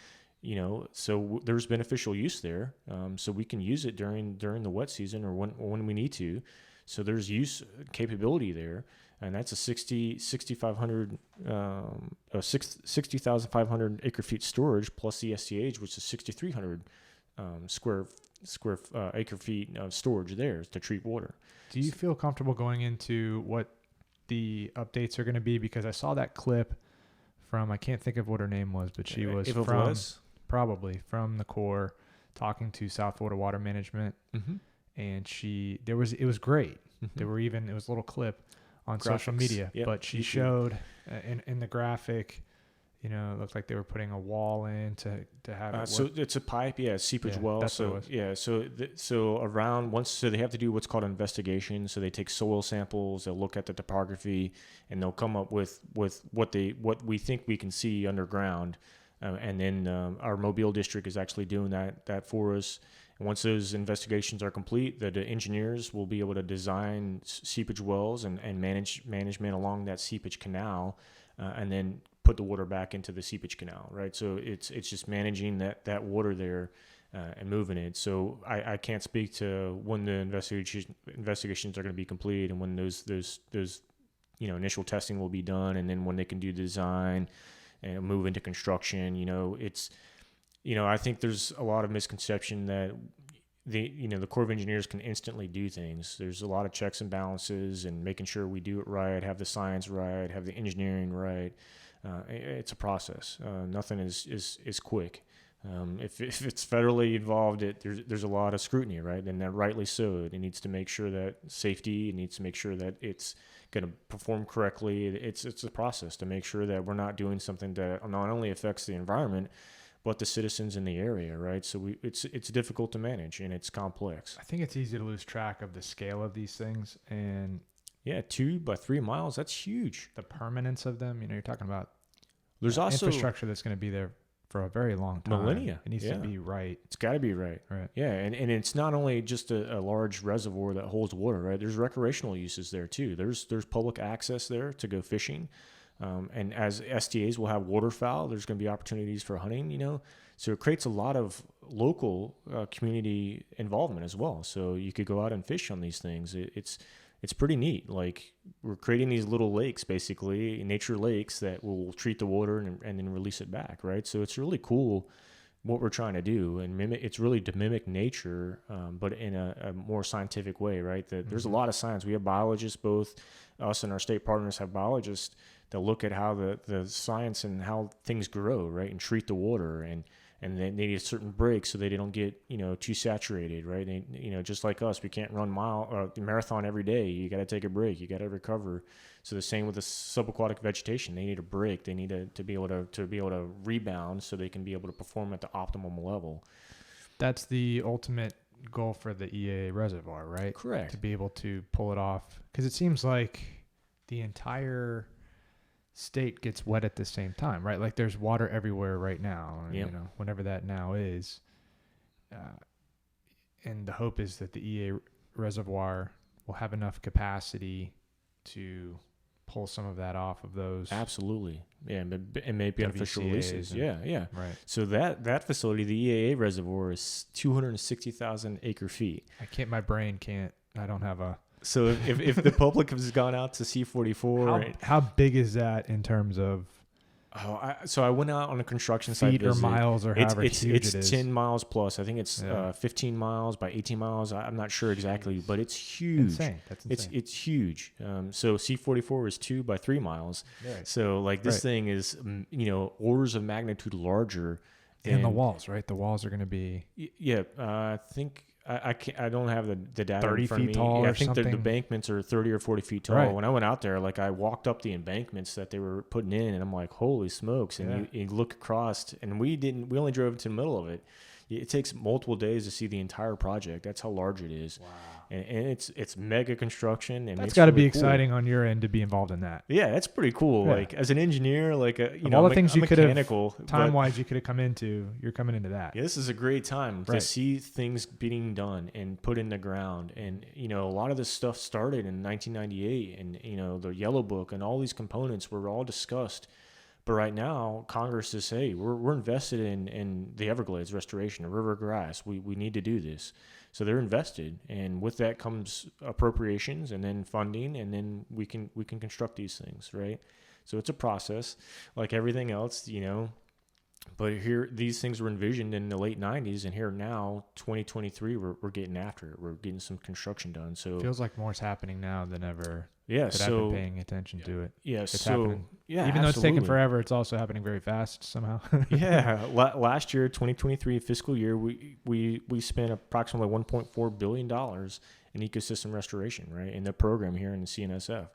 So there's beneficial use there. So we can use it during the wet season or when we need to. So there's use capability there, and that's a 60,500 acre feet storage plus the SCH, which is 6,300 square acre feet of storage there to treat water. Do you feel comfortable going into what the updates are going to be? Because I saw that clip from, I can't think of what her name was, but she was probably from the Corps talking to South Florida Water Management. And it was great. It was a little clip on social media, but she showed in the graphic, it looked like they were putting a wall in to have it work. So it's a pipe, seepage well. That's so what it was. So they have to do what's called an investigation. So they take soil samples, they'll look at the topography, and they'll come up with what we think we can see underground. And then our Mobile district is actually doing that for us. And once those investigations are complete, the engineers will be able to design seepage wells and management along that seepage canal, and then put the water back into the seepage canal, right? So it's just managing that water there and moving it. So I can't speak to when the investigations are going to be complete and when those initial testing will be done, and then when they can do design and move into construction. I think there's a lot of misconception that the Corps of Engineers can instantly do things. There's a lot of checks and balances and making sure we do it right, have the science right, have the engineering right. It's a process. Nothing is quick. If it's federally involved, there's a lot of scrutiny, right? And that rightly so. It needs to make sure that safety. It needs to make sure that it's going to perform correctly. It's a process to make sure that we're not doing something that not only affects the environment, but the citizens in the area, right? So it's difficult to manage and it's complex. I think it's easy to lose track of the scale of these things, and 2 by 3 miles, that's huge. The permanence of them. You're talking about there's also infrastructure that's going to be there for a very long time. Millennia. It needs to be right. It's got to be right. Right. Yeah, and it's not only just a large reservoir that holds water, right? There's recreational uses there too. There's public access there to go fishing. And as STAs will have waterfowl, there's going to be opportunities for hunting, you know. So it creates a lot of local community involvement as well. So you could go out and fish on these things. It's pretty neat. Like, we're creating these little lakes, basically, nature lakes that will treat the water and then release it back, right? So it's really cool what we're trying to do, and it's really to mimic nature, but in a more scientific way, right? There's a lot of science. We have biologists, both us and our state partners have biologists that look at how the science and how things grow, right, and treat the water, and they need a certain break so they don't get, you know, too saturated, right? They, you know, just like us, we can't run marathon every day. You got to take a break. You got to recover. So the same with the subaquatic vegetation. They need a break. They need to be able to rebound so they can be able to perform at the optimum level. That's the ultimate goal for the EAA reservoir, right? Correct. To be able to pull it off, because it seems like the entire state gets wet at the same time, right? Like, there's water everywhere right now, Yep. you know, whenever that now is. And the hope is that the EA reservoir will have enough capacity to pull some of that off of those. Absolutely. Yeah, and make beneficial releases. Yeah. Right. So that facility, the EAA reservoir, is 260,000 acre feet. I don't have a... So if the public has gone out to C-44... How big is that in terms of... So I went out on a construction site feet or miles or however huge it is. It's 10 miles plus. I think it's 15 miles by 18 miles. I'm not sure exactly, but it's huge. Insane. That's insane. It's huge. So C-44 is 2 by 3 miles. Right. So like this thing is, you know, orders of magnitude larger. And the walls, right? The walls are going to be... Yeah, I think... I don't have the data 30 in front feet of me. tall, yeah, or I think something. the embankments are 30 or 40 feet tall. Right. When I went out there, like, I walked up the embankments that they were putting in, and I'm like, holy smokes. And you look across, and we only drove to the middle of it. It takes multiple days to see the entire project. That's how large it is. Wow. And it's mega construction. And that's got to be exciting on your end to be involved in that. Yeah, that's pretty cool. Yeah. Like, as an engineer, like, all the things you could have, time-wise, you could have come into, you're coming into that. Yeah, this is a great time to see things being done and put in the ground. And, you know, a lot of this stuff started in 1998, and, you know, the Yellow Book and all these components were all discussed. But right now, Congress is, hey, we're invested in the Everglades restoration, the river grass. We need to do this. So they're invested, and with that comes appropriations and then funding, and then we can construct these things, right? So it's a process, like everything else, you know. But here, these things were envisioned in the late 90s, and here now, 2023, we're getting after it. We're getting some construction done. So it feels like more's happening now than ever. Yeah, I've been paying attention to it. Yeah, it's so happening. Yeah, even though it's taking forever, it's also happening very fast somehow. Yeah, last year, 2023 fiscal year, we spent approximately $1.4 billion in ecosystem restoration, right, in the program here in the CNSF.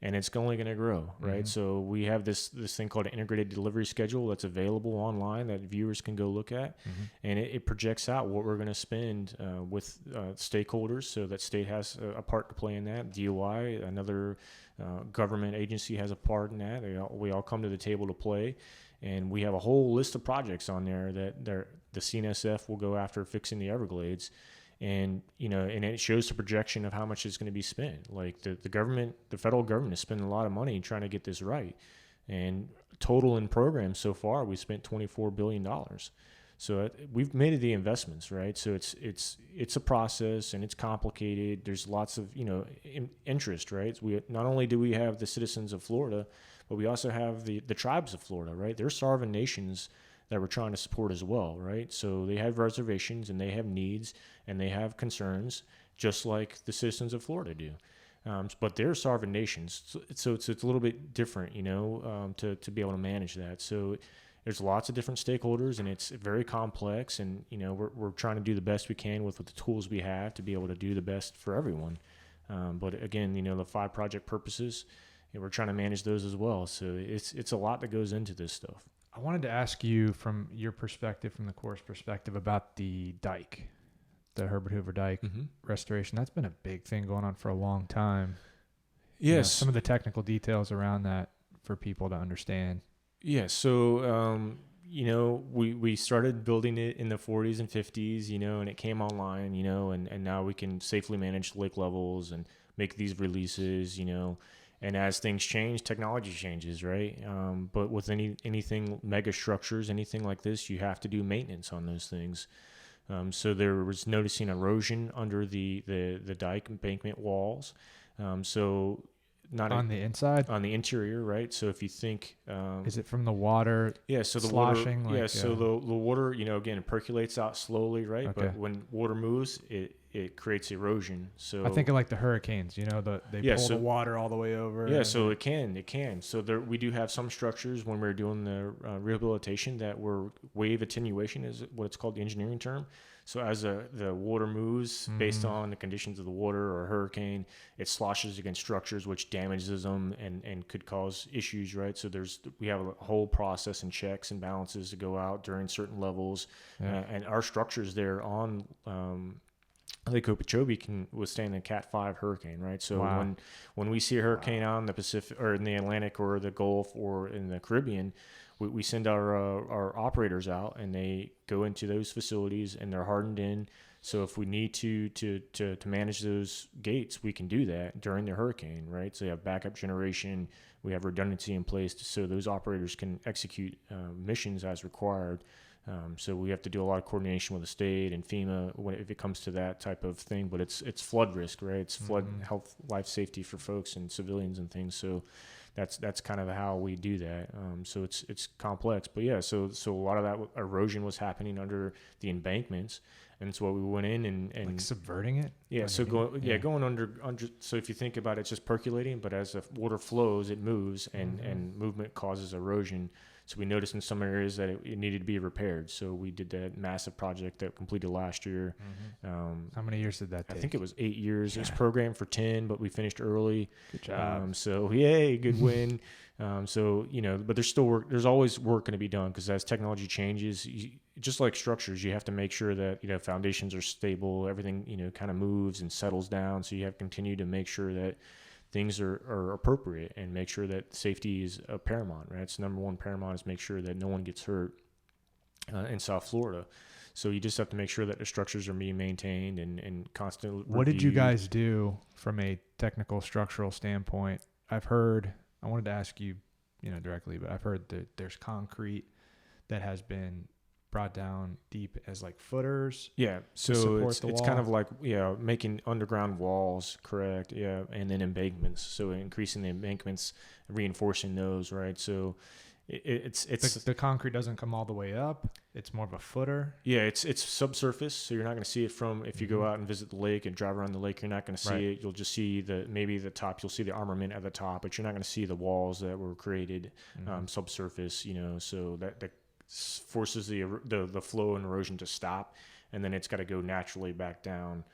And it's only going to grow, right? Mm-hmm. So we have this thing called an integrated delivery schedule that's available online that viewers can go look at. Mm-hmm. And it projects out what we're going to spend with stakeholders, so that state has a part to play in that. DOI, another government agency, has a part in that. We all come to the table to play. And we have a whole list of projects on there that the CNSF will go after fixing the Everglades. And, you know, and it shows the projection of how much is going to be spent. Like the federal government is spending a lot of money trying to get this right. And total in programs so far, we spent $24 billion. So we've made the investments, right? So it's a process, and it's complicated. There's lots of, you know, interest, right? We not only do we have the citizens of Florida, but we also have the tribes of Florida, right? They're sovereign nations that we're trying to support as well, right? So they have reservations, and they have needs, and they have concerns, just like the citizens of Florida do. But they're sovereign nations, so it's a little bit different, you know, to be able to manage that. So there's lots of different stakeholders, and it's very complex, and, you know, we're trying to do the best we can with the tools we have to be able to do the best for everyone. But again, you know, the 5 project purposes, and we're trying to manage those as well. So it's a lot that goes into this stuff. I wanted to ask you, from your perspective, from the Corps' perspective, about the dike, the Herbert Hoover Dike restoration. That's been a big thing going on for a long time. Yes. You know, some of the technical details around that for people to understand. Yeah. So we started building it in the 40s and 50s, and it came online, and now we can safely manage lake levels and make these releases, and as things change, technology changes, right? But with anything mega structures, anything like this, you have to do maintenance on those things. So there was noticing erosion under the dike embankment walls. So not on the inside, on the interior, right? So if you think, is it from the water? Yeah, so the sloshing, water, so the water, again, it percolates out slowly, right? Okay. But when water moves, it creates erosion. So I think of like the hurricanes, they pull the water all the way over. Yeah, so it can. So we do have some structures when we're doing the rehabilitation that were wave attenuation is what it's called, the engineering term. So as the water moves based on the conditions of the water or a hurricane, it sloshes against structures, which damages them and could cause issues, right? So we have a whole process and checks and balances to go out during certain levels. And our structures there on Lake Okeechobee can withstand a Cat 5 hurricane, right? So when we see a hurricane out in the Pacific or in the Atlantic or the Gulf or in the Caribbean, we send our operators out and they go into those facilities and they're hardened in. So if we need to manage those gates, we can do that during the hurricane, right? So you have backup generation, we have redundancy in place so those operators can execute missions as required. So we have to do a lot of coordination with the state and FEMA if it comes to that type of thing. But it's flood risk, right? It's flood health, life safety for folks and civilians and things. So that's kind of how we do that. So it's complex, but yeah. So a lot of that erosion was happening under the embankments, and so we went in and like subverting it. Yeah. So going under. So if you think about it, it's just percolating, but as the water flows, it moves, and movement causes erosion. So we noticed in some areas that it needed to be repaired. So we did that massive project that completed last year. How many years did that take? I think it was 8 years. It was programmed for 10, but we finished early. Good job. So yay, good win. But there's still work. There's always work going to be done because as technology changes, just like structures, you have to make sure that foundations are stable. Everything kind of moves and settles down. So you have to continue to make sure that things are appropriate and make sure that safety is paramount, right? It's number one paramount is make sure that no one gets hurt in South Florida. So you just have to make sure that the structures are being maintained and constantly What did you guys do from a technical structural standpoint? I wanted to ask you, directly, but I've heard that there's concrete that has been brought down deep as like footers. Yeah. So it's kind of like, making underground walls, correct. Yeah. And then embankments. So increasing the embankments, reinforcing those, right? So it's the concrete doesn't come all the way up. It's more of a footer. Yeah. It's subsurface. So you're not going to see it from, if you go out and visit the lake and drive around the lake, you're not going to see it. You'll just see maybe the top, you'll see the armament at the top, but you're not going to see the walls that were created subsurface, so that forces the flow and erosion to stop, and then it's got to go naturally back down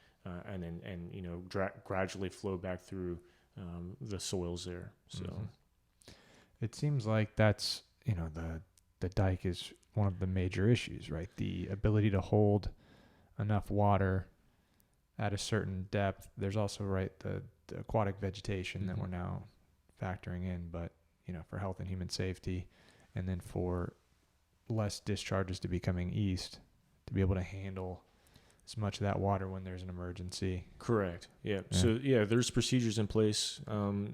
and gradually flow back through the soils there. So it seems like that's the dike is one of the major issues, right? The ability to hold enough water at a certain depth. There's also the aquatic vegetation that we're now factoring in, but for health and human safety, and then for less discharges to be coming east to be able to handle as much of that water when there's an emergency. Correct. Yeah. So there's procedures in place.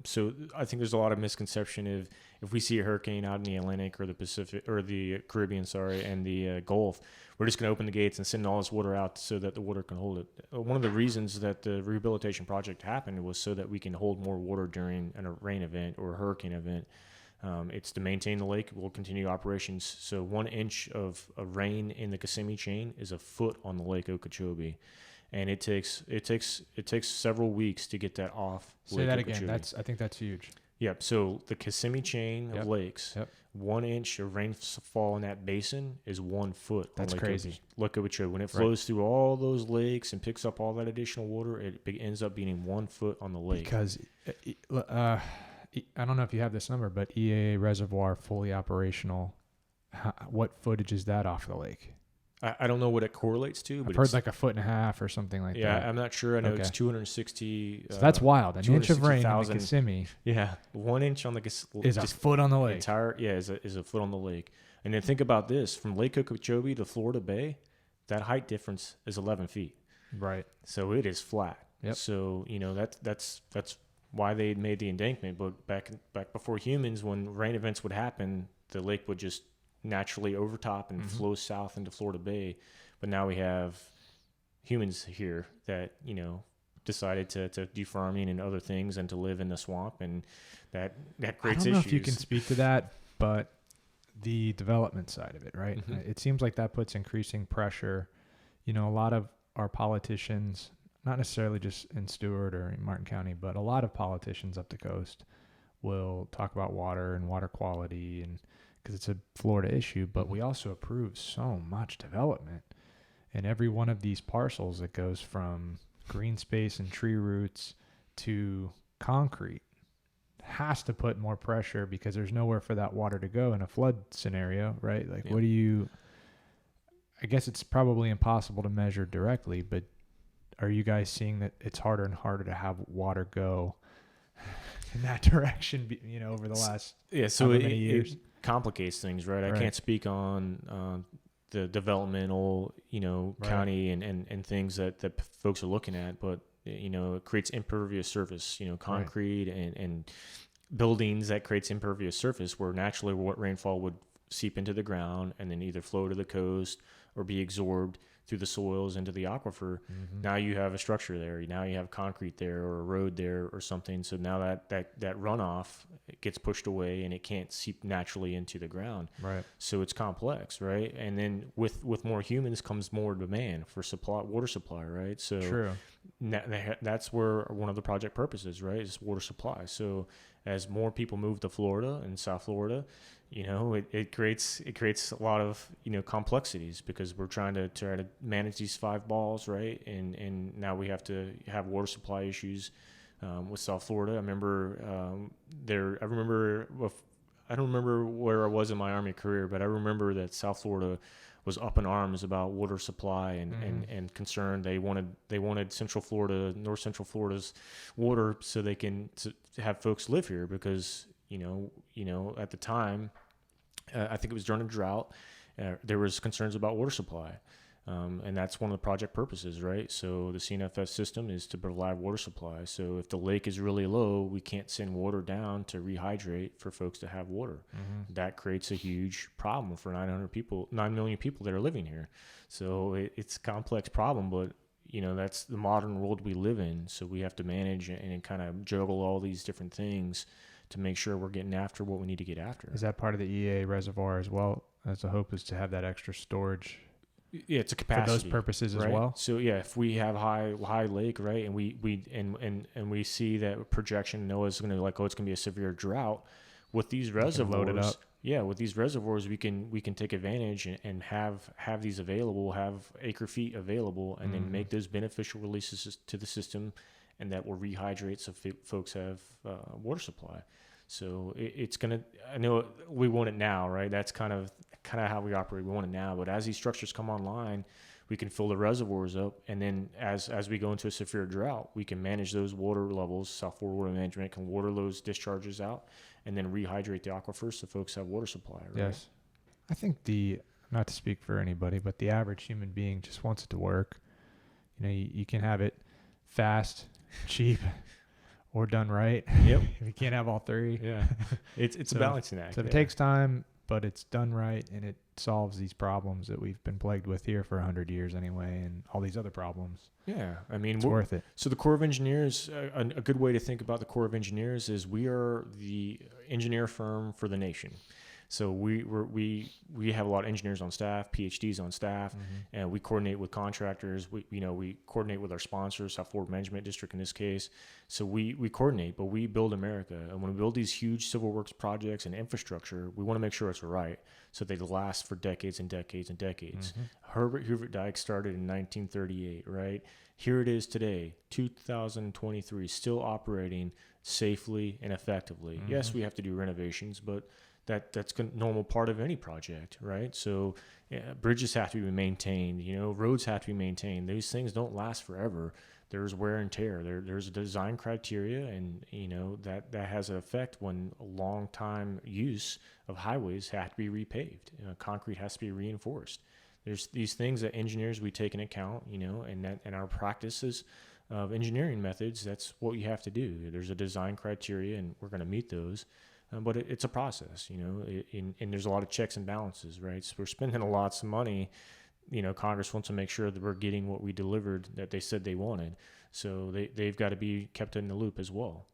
So I think there's a lot of misconception if we see a hurricane out in the Atlantic or the Pacific or the Caribbean, and the Gulf, we're just going to open the gates and send all this water out so that the water can hold it. One of the reasons that the rehabilitation project happened was so that we can hold more water during a rain event or a hurricane event. It's to maintain the lake. We'll continue operations. So 1 inch of rain in the Kissimmee chain is a foot on the Lake Okeechobee, and it takes several weeks to get that off. Say that again. I think that's huge. Yep. So the Kissimmee chain of lakes, 1 inch of rainfall in that basin is 1 foot. That's crazy. Lake Okeechobee. When it flows through all those lakes and picks up all that additional water, it ends up being 1 foot on the lake. Because I don't know if you have this number, but EAA Reservoir fully operational. What footage is that off the lake? I don't know what it correlates to, but I've heard like a foot and a half or something like that. Yeah, I'm not sure. I know it's 260. So that's wild. An inch of rain in the Kissimmee. Yeah, 1 inch on the is a foot on the lake. Is a foot on the lake. And then think about this, from Lake Okeechobee to Florida Bay, that height difference is 11 feet. Right. So it is flat. Yep. So, that's why they made the embankment. But back before humans, when rain events would happen, the lake would just naturally overtop and flow south into Florida Bay. But now we have humans here that, decided to do farming and other things and to live in the swamp, and that creates issues. I don't know if you can speak to that, but the development side of it, right? It seems like that puts increasing pressure. A lot of our politicians, not necessarily just in Stuart or in Martin County, but a lot of politicians up the coast will talk about water and water quality, and because it's a Florida issue, but we also approve so much development. And every one of these parcels that goes from green space and tree roots to concrete has to put more pressure, because there's nowhere for that water to go in a flood scenario, right? Like, I guess it's probably impossible to measure directly, but are you guys seeing that it's harder and harder to have water go in that direction, over the last many years? It complicates things, right? I can't speak on the developmental, county and things that folks are looking at, but it creates impervious surface, concrete and buildings that creates impervious surface, where naturally what rainfall would seep into the ground and then either flow to the coast or be absorbed through the soils into the aquifer. Now you have a structure there. Now you have concrete there or a road there or something. So now that runoff gets pushed away and it can't seep naturally into the ground. Right. So it's complex, right? And then with more humans comes more demand for water supply, right? So true. That's where one of the project purposes, right, is water supply. So as more people move to Florida and South Florida, it creates a lot of complexities, because we're trying to manage these 5 balls, right? And now we have to have water supply issues with South Florida. I remember I don't remember where I was in my Army career, but I remember that South Florida was up in arms about water supply and concern. They wanted North Central Florida's water so they can have folks live here, because at the time, I think it was during a drought, there was concerns about water supply. And that's one of the project purposes, right? So the CNFS system is to provide water supply. So if the lake is really low, we can't send water down to rehydrate for folks to have water. That creates a huge problem for 9 million people that are living here. So it's a complex problem, but that's the modern world we live in. So we have to manage and kind of juggle all these different things to make sure we're getting after what we need to get after. Is that part of the EA reservoir as well? As the hope is to have that extra storage? Yeah, it's a capacity for those purposes as well. So yeah, if we have high lake, right, and we see that projection, NOAA's going to it's going to be a severe drought with these reservoirs. Load it up. Yeah, with these reservoirs, we can take advantage and have these available, have acre feet available, and then make those beneficial releases to the system, and that will rehydrate so folks have water supply. So it's gonna. I know we want it now, right? That's kind of how we operate. We want it now, but as these structures come online, we can fill the reservoirs up, and then as we go into a severe drought, we can manage those water levels. South Florida Water Management can water those discharges out, and then rehydrate the aquifers so folks have water supply. Right? Yes, I think not to speak for anybody, but the average human being just wants it to work. You can have it fast, cheap, or done right. Yep. We can't have all three. Yeah. It's a balancing act. So it takes time, but it's done right, and it solves these problems that we've been plagued with here for 100 years anyway, and all these other problems. Yeah. I mean, it's worth it. So the Corps of Engineers, a good way to think about the Corps of Engineers is we are the engineer firm for the nation. So we have a lot of engineers on staff, PhDs on staff, and we coordinate with contractors. We coordinate with our sponsors, South Florida Management District in this case. So we coordinate, but we build America. And when we build these huge civil works projects and infrastructure, we want to make sure it's right so they last for decades and decades and decades. Herbert Hoover Dike started in 1938, right? Here it is today, 2023, still operating safely and effectively. Yes, we have to do renovations, but that's a normal part of any project, right? So bridges have to be maintained, roads have to be maintained. These things don't last forever. There's wear and tear. There's a design criteria, and that has an effect when a long time use of highways have to be repaved. Concrete has to be reinforced. There's these things that engineers we take into account, and our practices of engineering methods. That's what you have to do. There's a design criteria, and we're going to meet those. But it's a process, and there's a lot of checks and balances, right? So we're spending a lot of money. Congress wants to make sure that we're getting what we delivered that they said they wanted. So they've got to be kept in the loop as well.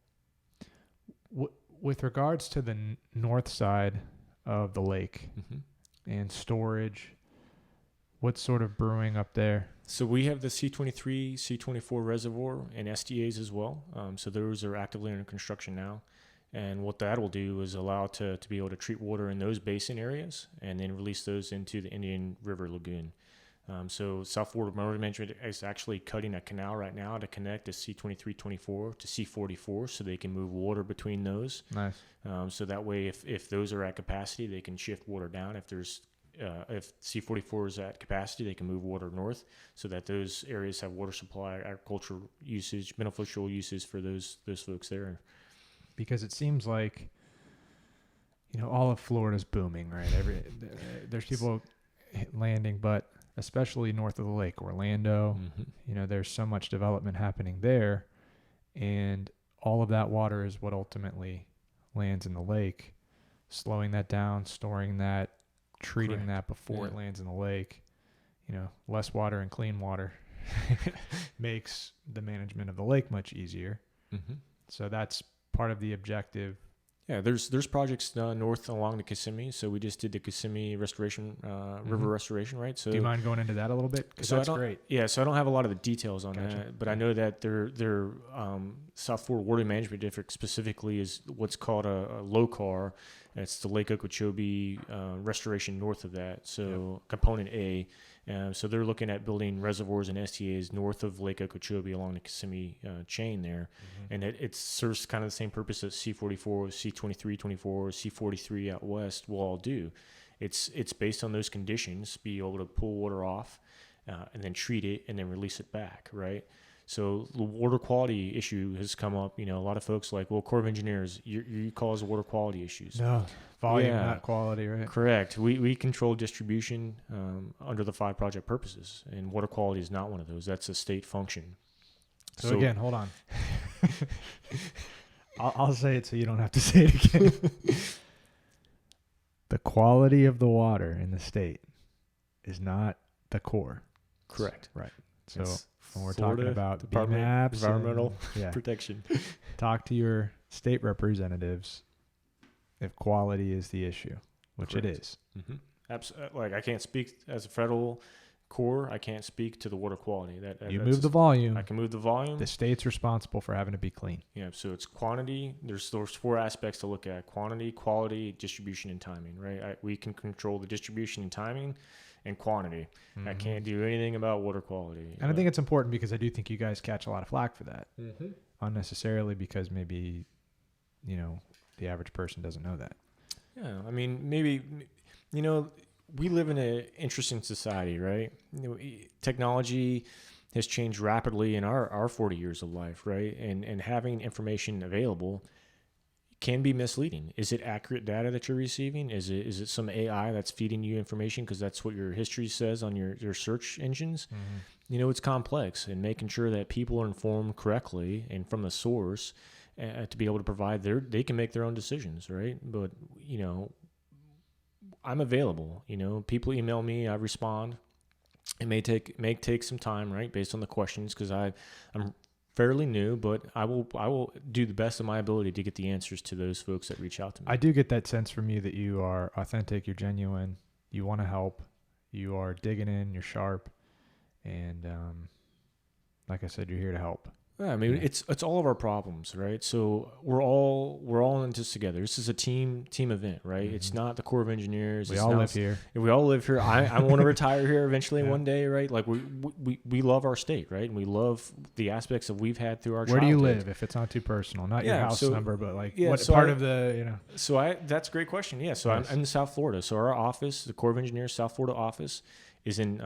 With regards to the north side of the lake and storage, what's sort of brewing up there? So we have the C-23, C-44 Reservoir and SDAs as well. So those are actively under construction now. And what that will do is allow to be able to treat water in those basin areas and then release those into the Indian River Lagoon. So South Florida Water Management is actually cutting a canal right now to connect the C-23-24 to C-44 so they can move water between those. Nice. So that way, if those are at capacity, they can shift water down. If C-44 is at capacity, they can move water north so that those areas have water supply, agricultural usage, beneficial uses for those folks there. Because it seems like, all of Florida's booming, right? There's people landing, but especially north of the lake, Orlando, there's so much development happening there. And all of that water is what ultimately lands in the lake, slowing that down, storing that, treating that before it lands in the lake. Less water and clean water makes the management of the lake much easier. So that's part of the objective. Yeah, there's projects north along the Kissimmee. So we just did the Kissimmee restoration, river restoration, right? So do you mind going into that a little bit? Because that's great. Yeah, so I don't have a lot of the details on that, but I know that their South Florida Water Management District specifically is what's called a LOCAR. It's the Lake Okeechobee restoration north of that. So component A. So they're looking at building reservoirs and STAs north of Lake Okeechobee along the Kissimmee chain there. And it serves kind of the same purpose that C-44, C-23, 24, C-43 out west will all do. It's based on those conditions, be able to pull water off and then treat it and then release it back, right? So the water quality issue has come up. A lot of folks like, well, Corps of Engineers, you cause water quality issues. No, volume, not quality, right? Correct. We control distribution under the 5 project purposes, and water quality is not one of those. That's a state function. So again, hold on. I'll say it so you don't have to say it again. The quality of the water in the state is not the Corps. Correct. Right. So when we're Florida talking about Department BMAPs, environmental protection, talk to your state representatives if quality is the issue, which Correct. it is. Absolutely. Like I can't speak as a federal Corps. I can't speak to the water quality. You move the volume. I can move the volume. The state's responsible for having to be clean. Yeah. So it's quantity. There's 4 aspects to look at: quantity, quality, distribution, and timing. Right. We can control the distribution and timing. And quantity. I can't do anything about water quality. And I think it's important because I do think you guys catch a lot of flack for that. Unnecessarily, because maybe, the average person doesn't know that. Yeah. I mean, maybe, we live in an interesting society, right? Technology has changed rapidly in our 40 years of life, right? And having information available can be misleading. Is it accurate data that you're receiving? Is it some AI that's feeding you information because that's what your history says on your search engines? It's complex, and making sure that people are informed correctly and from the source to be able to provide they can make their own decisions, right? But I'm available. People email me, I respond. It may take some time, right, based on the questions, because I'm fairly new, but I will do the best of my ability to get the answers to those folks that reach out to me. I do get that sense from you that you are authentic, you're genuine, you want to help, you are digging in, you're sharp, and like I said, you're here to help. Yeah, I mean, Yeah. it's all of our problems, right? So we're all in this together. This is a team event, right? It's not the Corps of Engineers. We it's all not, live here. We all live here. I want to retire here eventually Yeah. one day, right? Like we love our state, right? And we love the aspects that we've had through our Where do you childhood. live? If it's not too personal, not your Yeah, house so- number, but like yeah, what so part I- of the So that's a great question. Yeah, so Nice. I'm in South Florida. So our office, the Corps of Engineers South Florida office, is in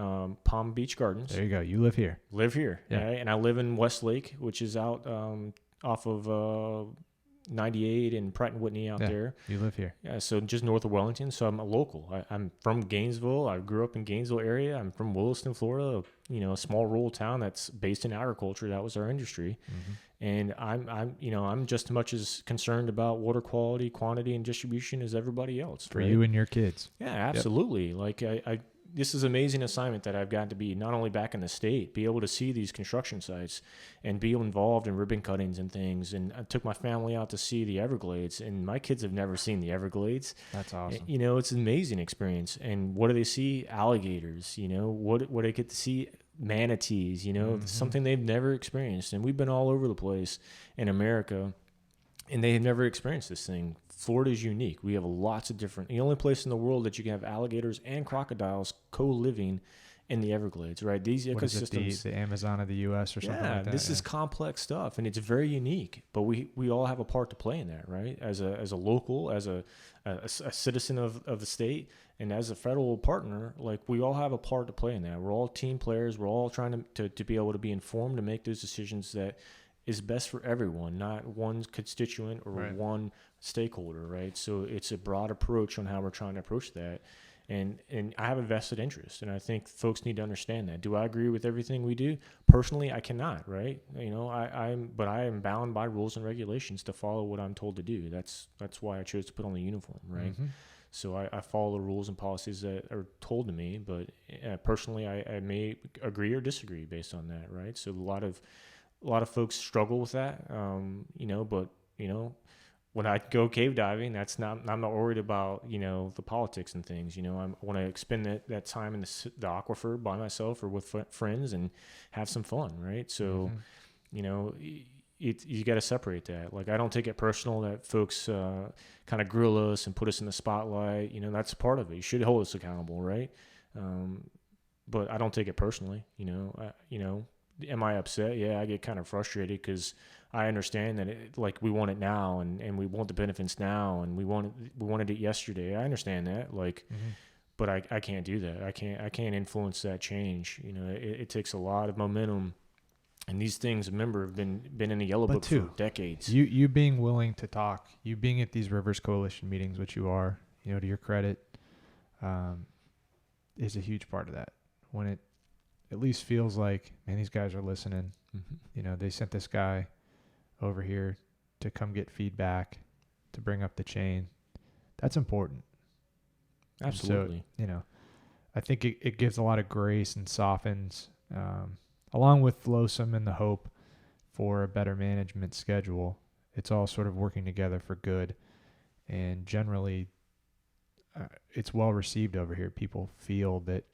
Palm Beach Gardens. There you go. You live here. Live here, Yeah. right? And I live in Westlake, which is out off of 98 and Pratt and Whitney out Yeah. there. You live here. Yeah, so just north of Wellington. So I'm a local. I'm from Gainesville. I grew up in Gainesville area. I'm from Williston, Florida. A small rural town that's based in agriculture. That was our industry. And I'm just as much as concerned about water quality, quantity, and distribution as everybody else. For right? you and your kids. Yeah, absolutely. Like this is an amazing assignment that I've got to be not only back in the state, be able to see these construction sites and be involved in ribbon cuttings and things. And I took my family out to see the Everglades, and my kids have never seen the Everglades. That's awesome. It's an amazing experience. And what do they see? Alligators. What do they get to see? Manatees. Something they've never experienced. And we've been all over the place in America, and they have never experienced this thing. Florida is unique. We have lots of different. The only place in the world that you can have alligators and crocodiles co-living in the Everglades, right? These What is it, ecosystems. the Amazon of the U.S. or something Yeah, like that? this is complex stuff, and it's very unique. But we all have a part to play in that, right? As a local, as a citizen of the state, and as a federal partner, like we all have a part to play in that. We're all team players. We're all trying to be able to be informed and make those decisions that is best for everyone, not one constituent or Right. one stakeholder, right? So it's a broad approach on how we're trying to approach that. And I have a vested interest, and I think folks need to understand that. Do I agree with everything we do? Personally, I cannot, right? But I am bound by rules and regulations to follow what I'm told to do. That's why I chose to put on the uniform, right? So I follow the rules and policies that are told to me, but personally, I may agree or disagree based on that, right? So a lot of folks struggle with that, but when I go cave diving, I'm not worried about, the politics and things. I want to expend that time in the aquifer by myself or with friends and have some fun, right? So, you got to separate that. Like, I don't take it personal that folks kind of grill us and put us in the spotlight. That's part of it. You should hold us accountable, right? But I don't take it personally. Am I upset? Yeah, I get kind of frustrated because I understand that we want it now and we want the benefits now and we wanted it yesterday. I understand that, but I can't do that. I can't influence that change. It takes a lot of momentum, and these things, remember, have been in the yellow book for decades. You being willing to talk, you being at these Rivers Coalition meetings, which you are, to your credit, is a huge part of that. When it at least feels like, man, these guys are listening. They sent this guy over here to come get feedback, to bring up the chain. That's important. Absolutely. So, I think it gives a lot of grace and softens, along with LOSOM and the hope for a better management schedule. It's all sort of working together for good. And generally, it's well received over here. People feel that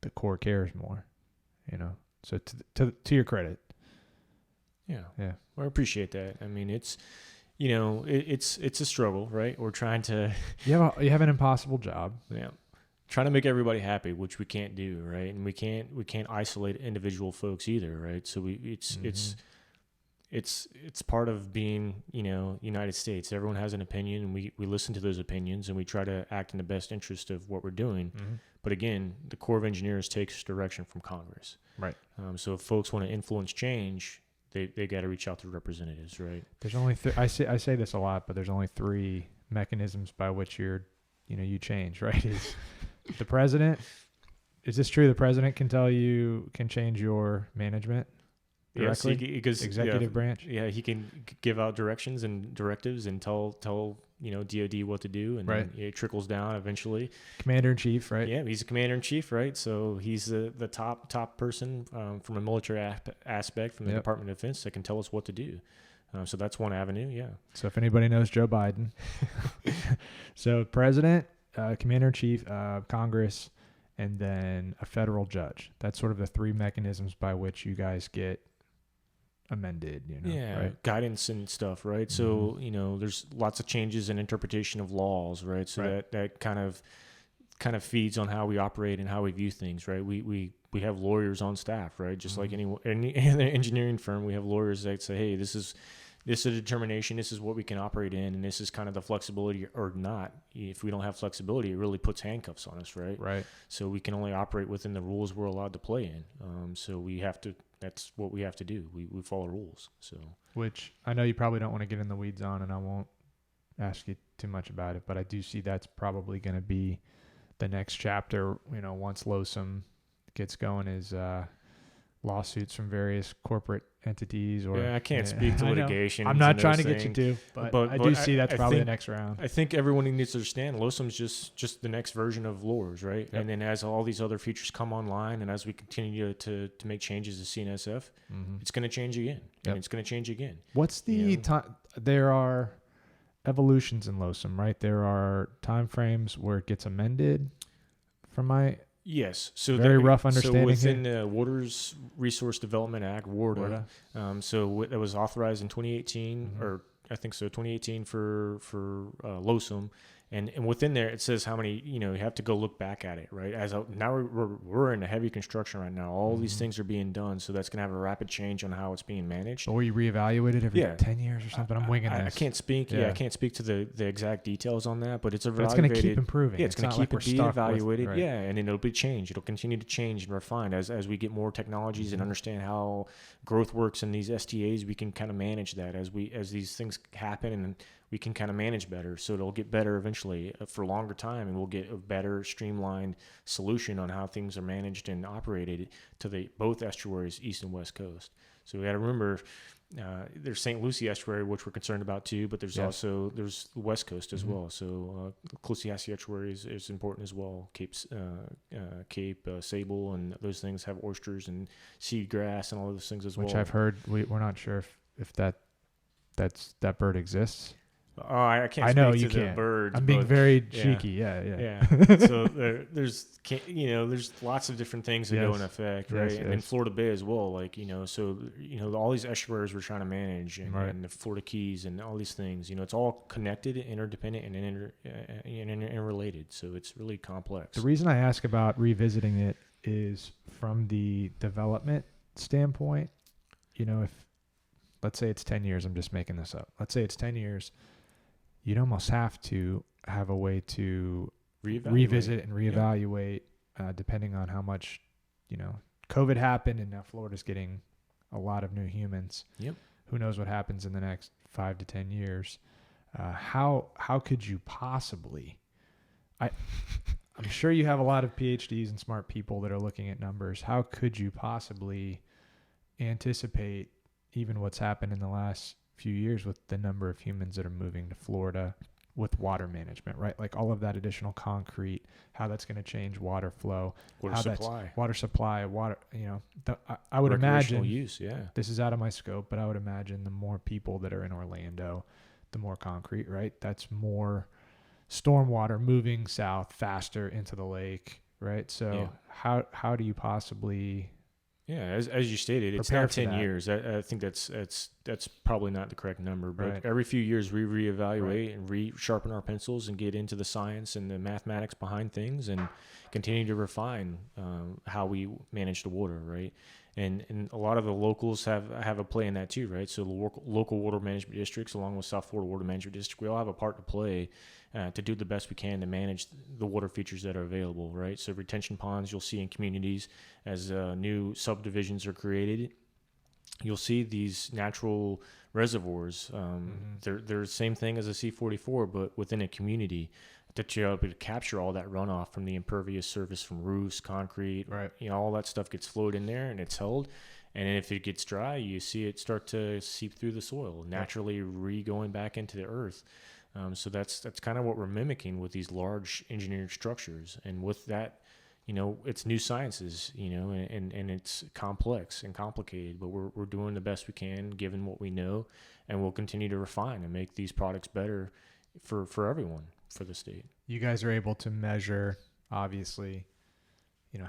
the Corps cares more. So to your credit. Yeah. Yeah. Well, I appreciate that. I mean, it's a struggle, right? We're trying to You have an impossible job. Yeah. Trying to make everybody happy, which we can't do, right? And we can't isolate individual folks either, right? So it's part of being, United States. Everyone has an opinion, and we listen to those opinions, and we try to act in the best interest of what we're doing. But again, the Corps of Engineers takes direction from Congress. Right. So if folks want to influence change, they got to reach out to representatives, right? There's only I say this a lot, but there's only 3 mechanisms by which you change, right? Is the president. Is this true? The president can change your management directly? Yes, because executive branch. Yeah, he can give out directions and directives and tell DOD what to do, and right. then it trickles down eventually. Commander-in-chief, right? Yeah, he's a commander-in-chief, right? So he's the top person from a military aspect from the Department of Defense that can tell us what to do. So that's one avenue, yeah. So if anybody knows Joe Biden, so president, commander-in-chief, Congress, and then a federal judge. That's sort of the 3 mechanisms by which you guys get amended, Yeah, right? guidance and stuff, right? So, there's lots of changes in interpretation of laws, right? So that kind of feeds on how we operate and how we view things, right? We have lawyers on staff, right? Just like any engineering firm, we have lawyers that say, hey, this is a determination, this is what we can operate in, and this is kind of the flexibility or not. If we don't have flexibility, it really puts handcuffs on us, right? Right. So we can only operate within the rules we're allowed to play in. So we have to, that's what we have to do. We follow rules. So, which I know you probably don't want to get in the weeds on, and I won't ask you too much about it, but I do see that's probably going to be the next chapter, once LOSOM gets going, is lawsuits from various corporate entities. Or I can't speak to litigation. I'm not trying to get you to, but I do see that's probably the next round. I think everyone needs to understand LOSOM's just the next version of LORS, right? Yep. And then as all these other features come online, and as we continue to make changes to CNSF, it's going to change again. Yep. And it's going to change again. What's the time? There are evolutions in LOSOM, right? There are time frames where it gets amended, from my yes. So very rough understanding. So within the Waters Resource Development Act, WRDA, so that was authorized in 2018, or I think so, 2018 for LOSOM. And within there, it says how many, you have to go look back at it, right? Now we're in a heavy construction right now. All these things are being done. So that's going to have a rapid change on how it's being managed. Or you reevaluate it every 10 years or something. I'm winging this. I can't speak. I can't speak to the exact details on that, but it's going to keep improving. Yeah, it's going to keep being evaluated. Right. Yeah, and then it'll be changed. It'll continue to change and refine as we get more technologies and understand how growth works in these STAs. We can kind of manage that as these things happen, and we can kind of manage better. So it'll get better eventually for a longer time, and we'll get a better streamlined solution on how things are managed and operated to both estuaries, East and West Coast. So we got to remember there's St. Lucie estuary, which we're concerned about too, but there's also the West Coast as well. So Colossassee estuary is important as well. Cape Sable and those things have oysters and seagrass and all those things as well. Which I've heard. We're not sure if that bird exists. Oh, I can't. I know speak you to can't. The birds. I'm being very cheeky. Yeah. So there's lots of different things that go in effect, right? And then Florida Bay as well, so all these estuaries we're trying to manage, and the Florida Keys and all these things. It's all connected, interdependent, and interrelated. So it's really complex. The reason I ask about revisiting it is from the development standpoint. If let's say it's 10 years, I'm just making this up. Let's say it's 10 years. You'd almost have to have a way to revisit and reevaluate, depending on how much, COVID happened, and now Florida's getting a lot of new humans. Yep. Who knows what happens in the next 5 to 10 years? How could you possibly? I'm sure you have a lot of PhDs and smart people that are looking at numbers. How could you possibly anticipate even what's happened in the last few years with the number of humans that are moving to Florida with water management, right? Like all of that additional concrete, how that's going to change water flow, water supply, I would imagine use, this is out of my scope, but I would imagine the more people that are in Orlando, the more concrete, right? That's more stormwater moving south faster into the lake, right? So how do you possibly... Yeah, as you stated, it's not 10 years. I think that's probably not the correct number. But every few years, we reevaluate and resharpen our pencils and get into the science and the mathematics behind things and continue to refine how we manage the water, right? And a lot of the locals have a play in that too, right? So the local water management districts, along with South Florida Water Management District, we all have a part to play to do the best we can to manage the water features that are available, right? So retention ponds you'll see in communities as new subdivisions are created. You'll see these natural reservoirs. They're the same thing as a C-44, but within a community, that you're able to capture all that runoff from the impervious surface from roofs, concrete, right? All that stuff gets flowed in there and it's held. And if it gets dry, you see it start to seep through the soil, naturally going back into the earth. So that's kind of what we're mimicking with these large engineered structures. And with that, it's new sciences, and it's complex and complicated, but we're doing the best we can given what we know, and we'll continue to refine and make these products better for everyone, for the state. You guys are able to measure, obviously,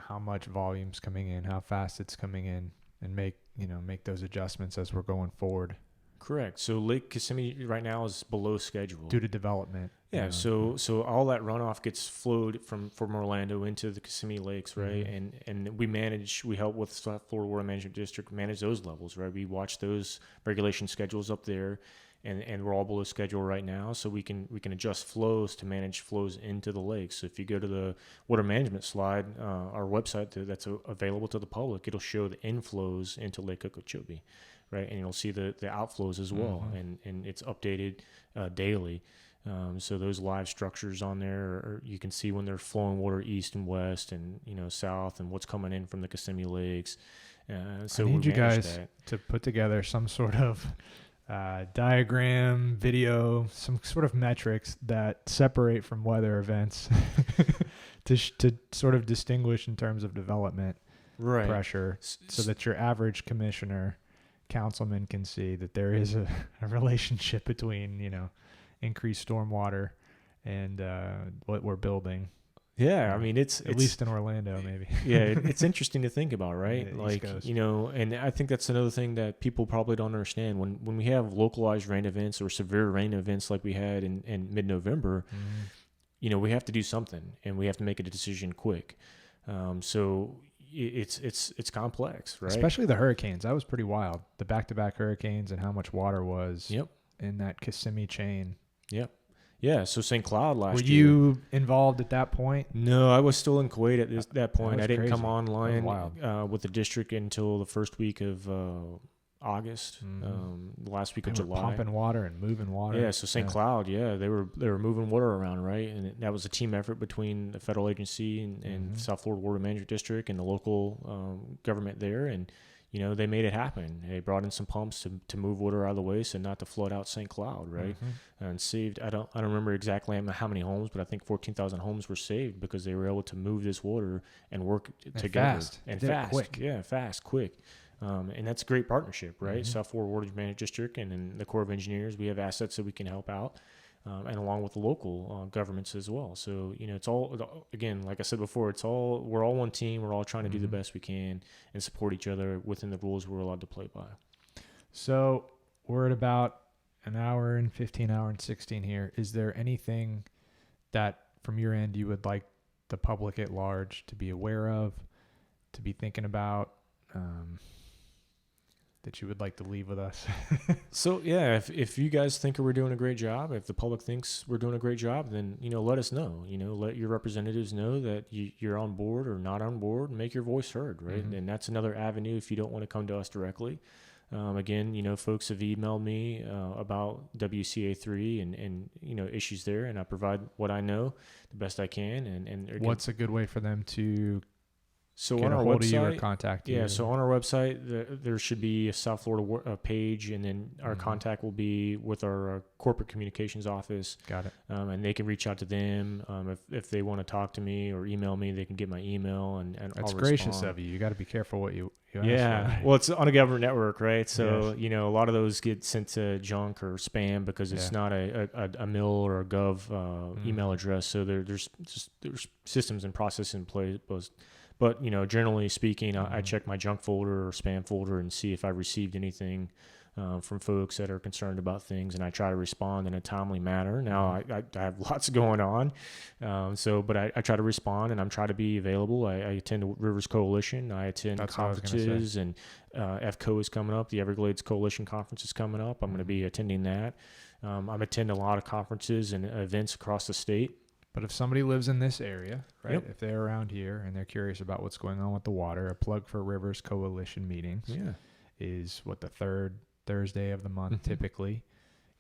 how much volume's coming in, how fast it's coming in. and make those adjustments as we're going forward. Correct. So Lake Kissimmee right now is below schedule Due to development. Yeah, so all that runoff gets flowed from Orlando into the Kissimmee Lakes, right? And we help with South Florida Water Management District manage those levels, right? We watch those regulation schedules up there, and we're all below schedule right now, so we can adjust flows to manage flows into the lakes. So if you go to the water management slide, our website that's available to the public, it'll show the inflows into Lake Okeechobee, right? And you'll see the outflows as well, and it's updated daily. So those live structures on there, you can see when they're flowing water east and west and, south, and what's coming in from the Kissimmee Lakes. So I need you guys to put together some sort of diagram, video, some sort of metrics that separate from weather events to sort of distinguish in terms of development pressure, so that your average commissioner, councilman can see that there is a relationship between, increased stormwater and what we're building. Yeah, I mean, it's at least in Orlando, maybe. Yeah, it's interesting to think about, right? Yeah, like, and I think that's another thing that people probably don't understand. When we have localized rain events or severe rain events like we had in mid-November, we have to do something, and we have to make a decision quick. So it's complex, right? Especially the hurricanes. That was pretty wild. The back-to-back hurricanes and how much water was in that Kissimmee chain. Yep. Yeah, so St. Cloud last year. Were you involved at that point? No, I was still in Kuwait at that point. I didn't come crazy. online with the district until the first week of August, the last week of July. Pumping water and moving water. Yeah, so St. Cloud, they were moving water around, right? And that was a team effort between the federal agency and South Florida Water Management District and the local government there, and they made it happen. They brought in some pumps to move water out of the way, so not to flood out St. Cloud, right? And saved. I don't remember exactly how many homes, but I think 14,000 homes were saved because they were able to move this water and work together fast, quick. Yeah, fast, quick. And that's a great partnership, right? South Florida Water Management District and then the Corps of Engineers, we have assets that we can help out. And along with the local governments as well. So, it's all, again, like I said before, we're all one team. We're all trying to do the best we can and support each other within the rules we're allowed to play by. So we're at about an hour and 15, hour and 16 here. Is there anything that from your end you would like the public at large to be aware of, to be thinking about, that you would like to leave with us? So, yeah, if you guys think we're doing a great job, if the public thinks we're doing a great job, then, let us know. Let your representatives know that you're on board or not on board, and make your voice heard, right? And that's another avenue if you don't want to come to us directly. Again, folks have emailed me about WCA3 and issues there, and I provide what I know the best I can. And again, what's a good way for them to get on our website, of you or contact you? Yeah, so on our website, there should be a South Florida page, and then our contact will be with our corporate communications office. Got it. And they can reach out to them. If they want to talk to me or email me, they can get my email, and that's I'll gracious respond. of you. You got to be careful what you yeah, well, it's on a government network, right? So, yes. A lot of those get sent to junk or spam because it's not a mill or a gov email address. So there's systems and processes in place. But, generally speaking, I check my junk folder or spam folder and see if I received anything from folks that are concerned about things, and I try to respond in a timely manner. Now, I have lots going on, but I try to respond, and I'm trying to be available. I attend the Rivers Coalition. I attend conferences, and FCO is coming up. The Everglades Coalition Conference is coming up. I'm going to be attending that. I'm attending a lot of conferences and events across the state. But if somebody lives in this area, right, if they're around here and they're curious about what's going on with the water, a plug for Rivers Coalition meetings is the third Thursday of the month typically.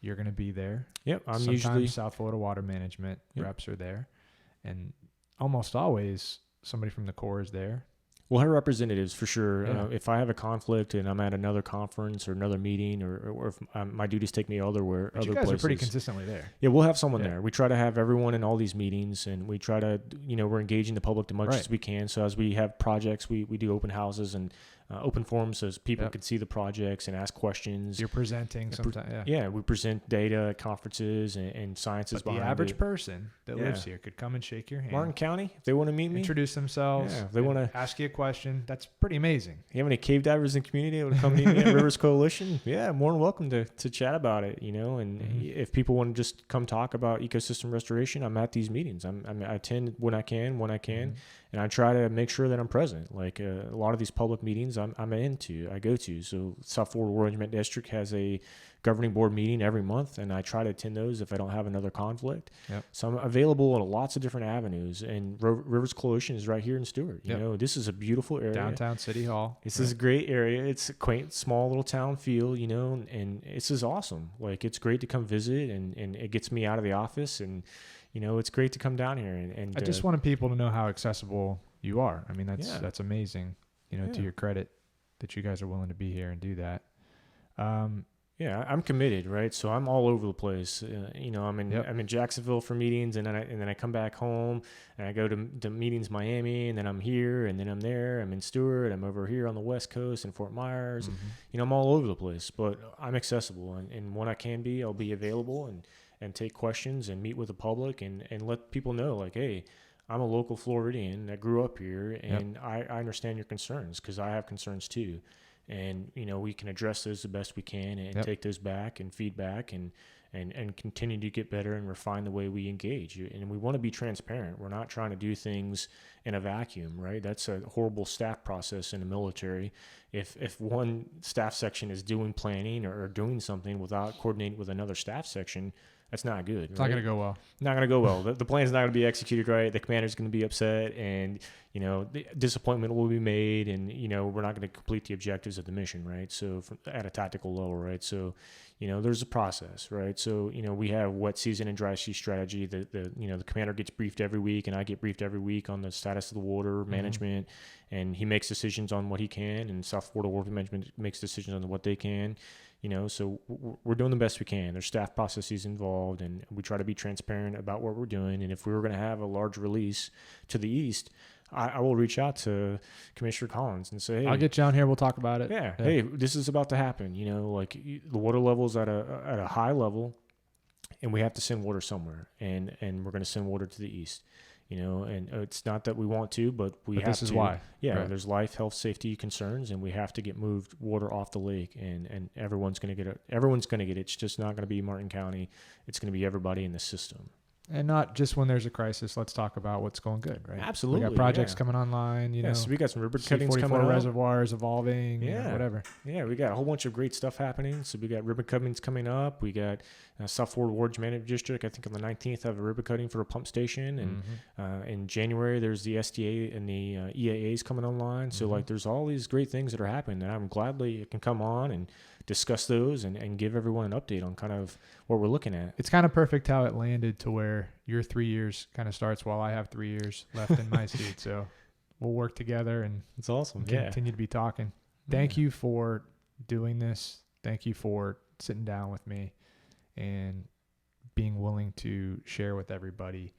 You're going to be there. Yep, I'm Sometimes usually South Florida Water Management reps are there, and almost always somebody from the Corps is there. We'll have representatives for sure. Yeah. If I have a conflict and I'm at another conference or another meeting, or if my duties take me elsewhere, but you guys are pretty consistently there. Yeah, we'll have someone there. We try to have everyone in all these meetings, and we try to, we're engaging the public as much as we can. So as we have projects, we do open houses and open forums so people Yep. can see the projects and ask questions. You're presenting sometimes. Yeah. Yeah, we present data at conferences and science is But the behind average it. person that lives here could come and shake your hand, Martin County, if they want to meet me, introduce themselves. Yeah, if they want to ask you a question. That's pretty amazing. You have any cave divers in the community that would come meet me at Rivers Coalition? Yeah, more than welcome to chat about it, you know. And if people want to just come talk about ecosystem restoration, I'm at these meetings. I attend when I can, and I try to make sure that I'm present. Like a lot of these public meetings, I go to. So South Florida War Regiment District has a governing board meeting every month, and I try to attend those if I don't have another conflict. Yep. So I'm available in lots of different avenues, and Rivers Coalition is right here in Stewart. You know, this is a beautiful area. Downtown City Hall. This is a great area. It's a quaint, small little town feel, you know, and this is awesome. Like, it's great to come visit, and it gets me out of the office, and, you know, it's great to come down here. And I just wanted people to know how accessible you are. I mean, that's amazing, you know, to your credit that you guys are willing to be here and do that. Yeah, I'm committed, right? So I'm all over the place. You know, I'm in Jacksonville for meetings, and then I come back home, and I go to meetings in Miami, and then I'm here, and then I'm there. I'm in Stewart. I'm over here on the West Coast in Fort Myers. You know, I'm all over the place, but I'm accessible, and when I can be, I'll be available and take questions and meet with the public and let people know, like, hey, I'm a local Floridian that grew up here, and I understand your concerns, because I have concerns too. And, you know, we can address those the best we can and take those back and feedback and continue to get better and refine the way we engage. And we want to be transparent. We're not trying to do things in a vacuum, right? That's a horrible staff process in the military. If one staff section is doing planning or doing something without coordinating with another staff section, that's not good. It's not going to go well. Not going to go well. The plan's not going to be executed right. The commander's going to be upset, and, you know, the disappointment will be made, and, you know, we're not going to complete the objectives of the mission, right? So at a tactical level, right? So, you know, there's a process, right? So, you know, we have wet season and dry season strategy. The commander gets briefed every week, and I get briefed every week on the status of the water management, and he makes decisions on what he can, and South Florida Water Management makes decisions on what they can. You know, so we're doing the best we can. There's staff processes involved, and we try to be transparent about what we're doing. And if we were going to have a large release to the east, I will reach out to Commissioner Collins and say, hey, I'll get you on here. We'll talk about it. Yeah. Hey, this is about to happen. You know, like, the water level's at a high level, and we have to send water somewhere, and we're going to send water to the east. You know, and it's not that we want to, but we have to. This is why. Yeah, right. There's life, health, safety concerns, and we have to get moved water off the lake, and everyone's going to get it. Everyone's going to get it. It's just not going to be Martin County. It's going to be everybody in the system. And not just when there's a crisis. Let's talk about what's going good, right? Absolutely. We got projects coming online, you know. So we got some river cuttings coming C-44 up. reservoirs evolving, you know, whatever. Yeah, we got a whole bunch of great stuff happening. So we got ribbon cuttings coming up. We got South Florida War Regiment District, I think on the 19th, have a ribbon cutting for a pump station. And in January, there's the SDA and the EAAs coming online. So, like, there's all these great things that are happening, and I'm gladly can come on and discuss those and give everyone an update on kind of what we're looking at. It's kind of perfect how it landed to where your 3 years kind of starts while I have 3 years left in my seat. So we'll work together and it's awesome. Continue to be talking. Thank you for doing this. Thank you for sitting down with me and being willing to share with everybody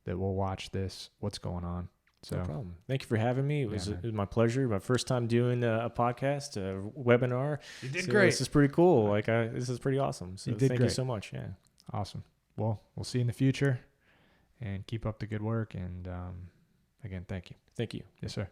that will watch this what's going on. So, no problem. Thank you for having me. It was my pleasure. My first time doing a podcast, a webinar. You did great. This is pretty cool. This is pretty awesome. So thank you so much. Yeah. Awesome. Well, we'll see you in the future, and keep up the good work. And again, thank you. Thank you. Yes, sir.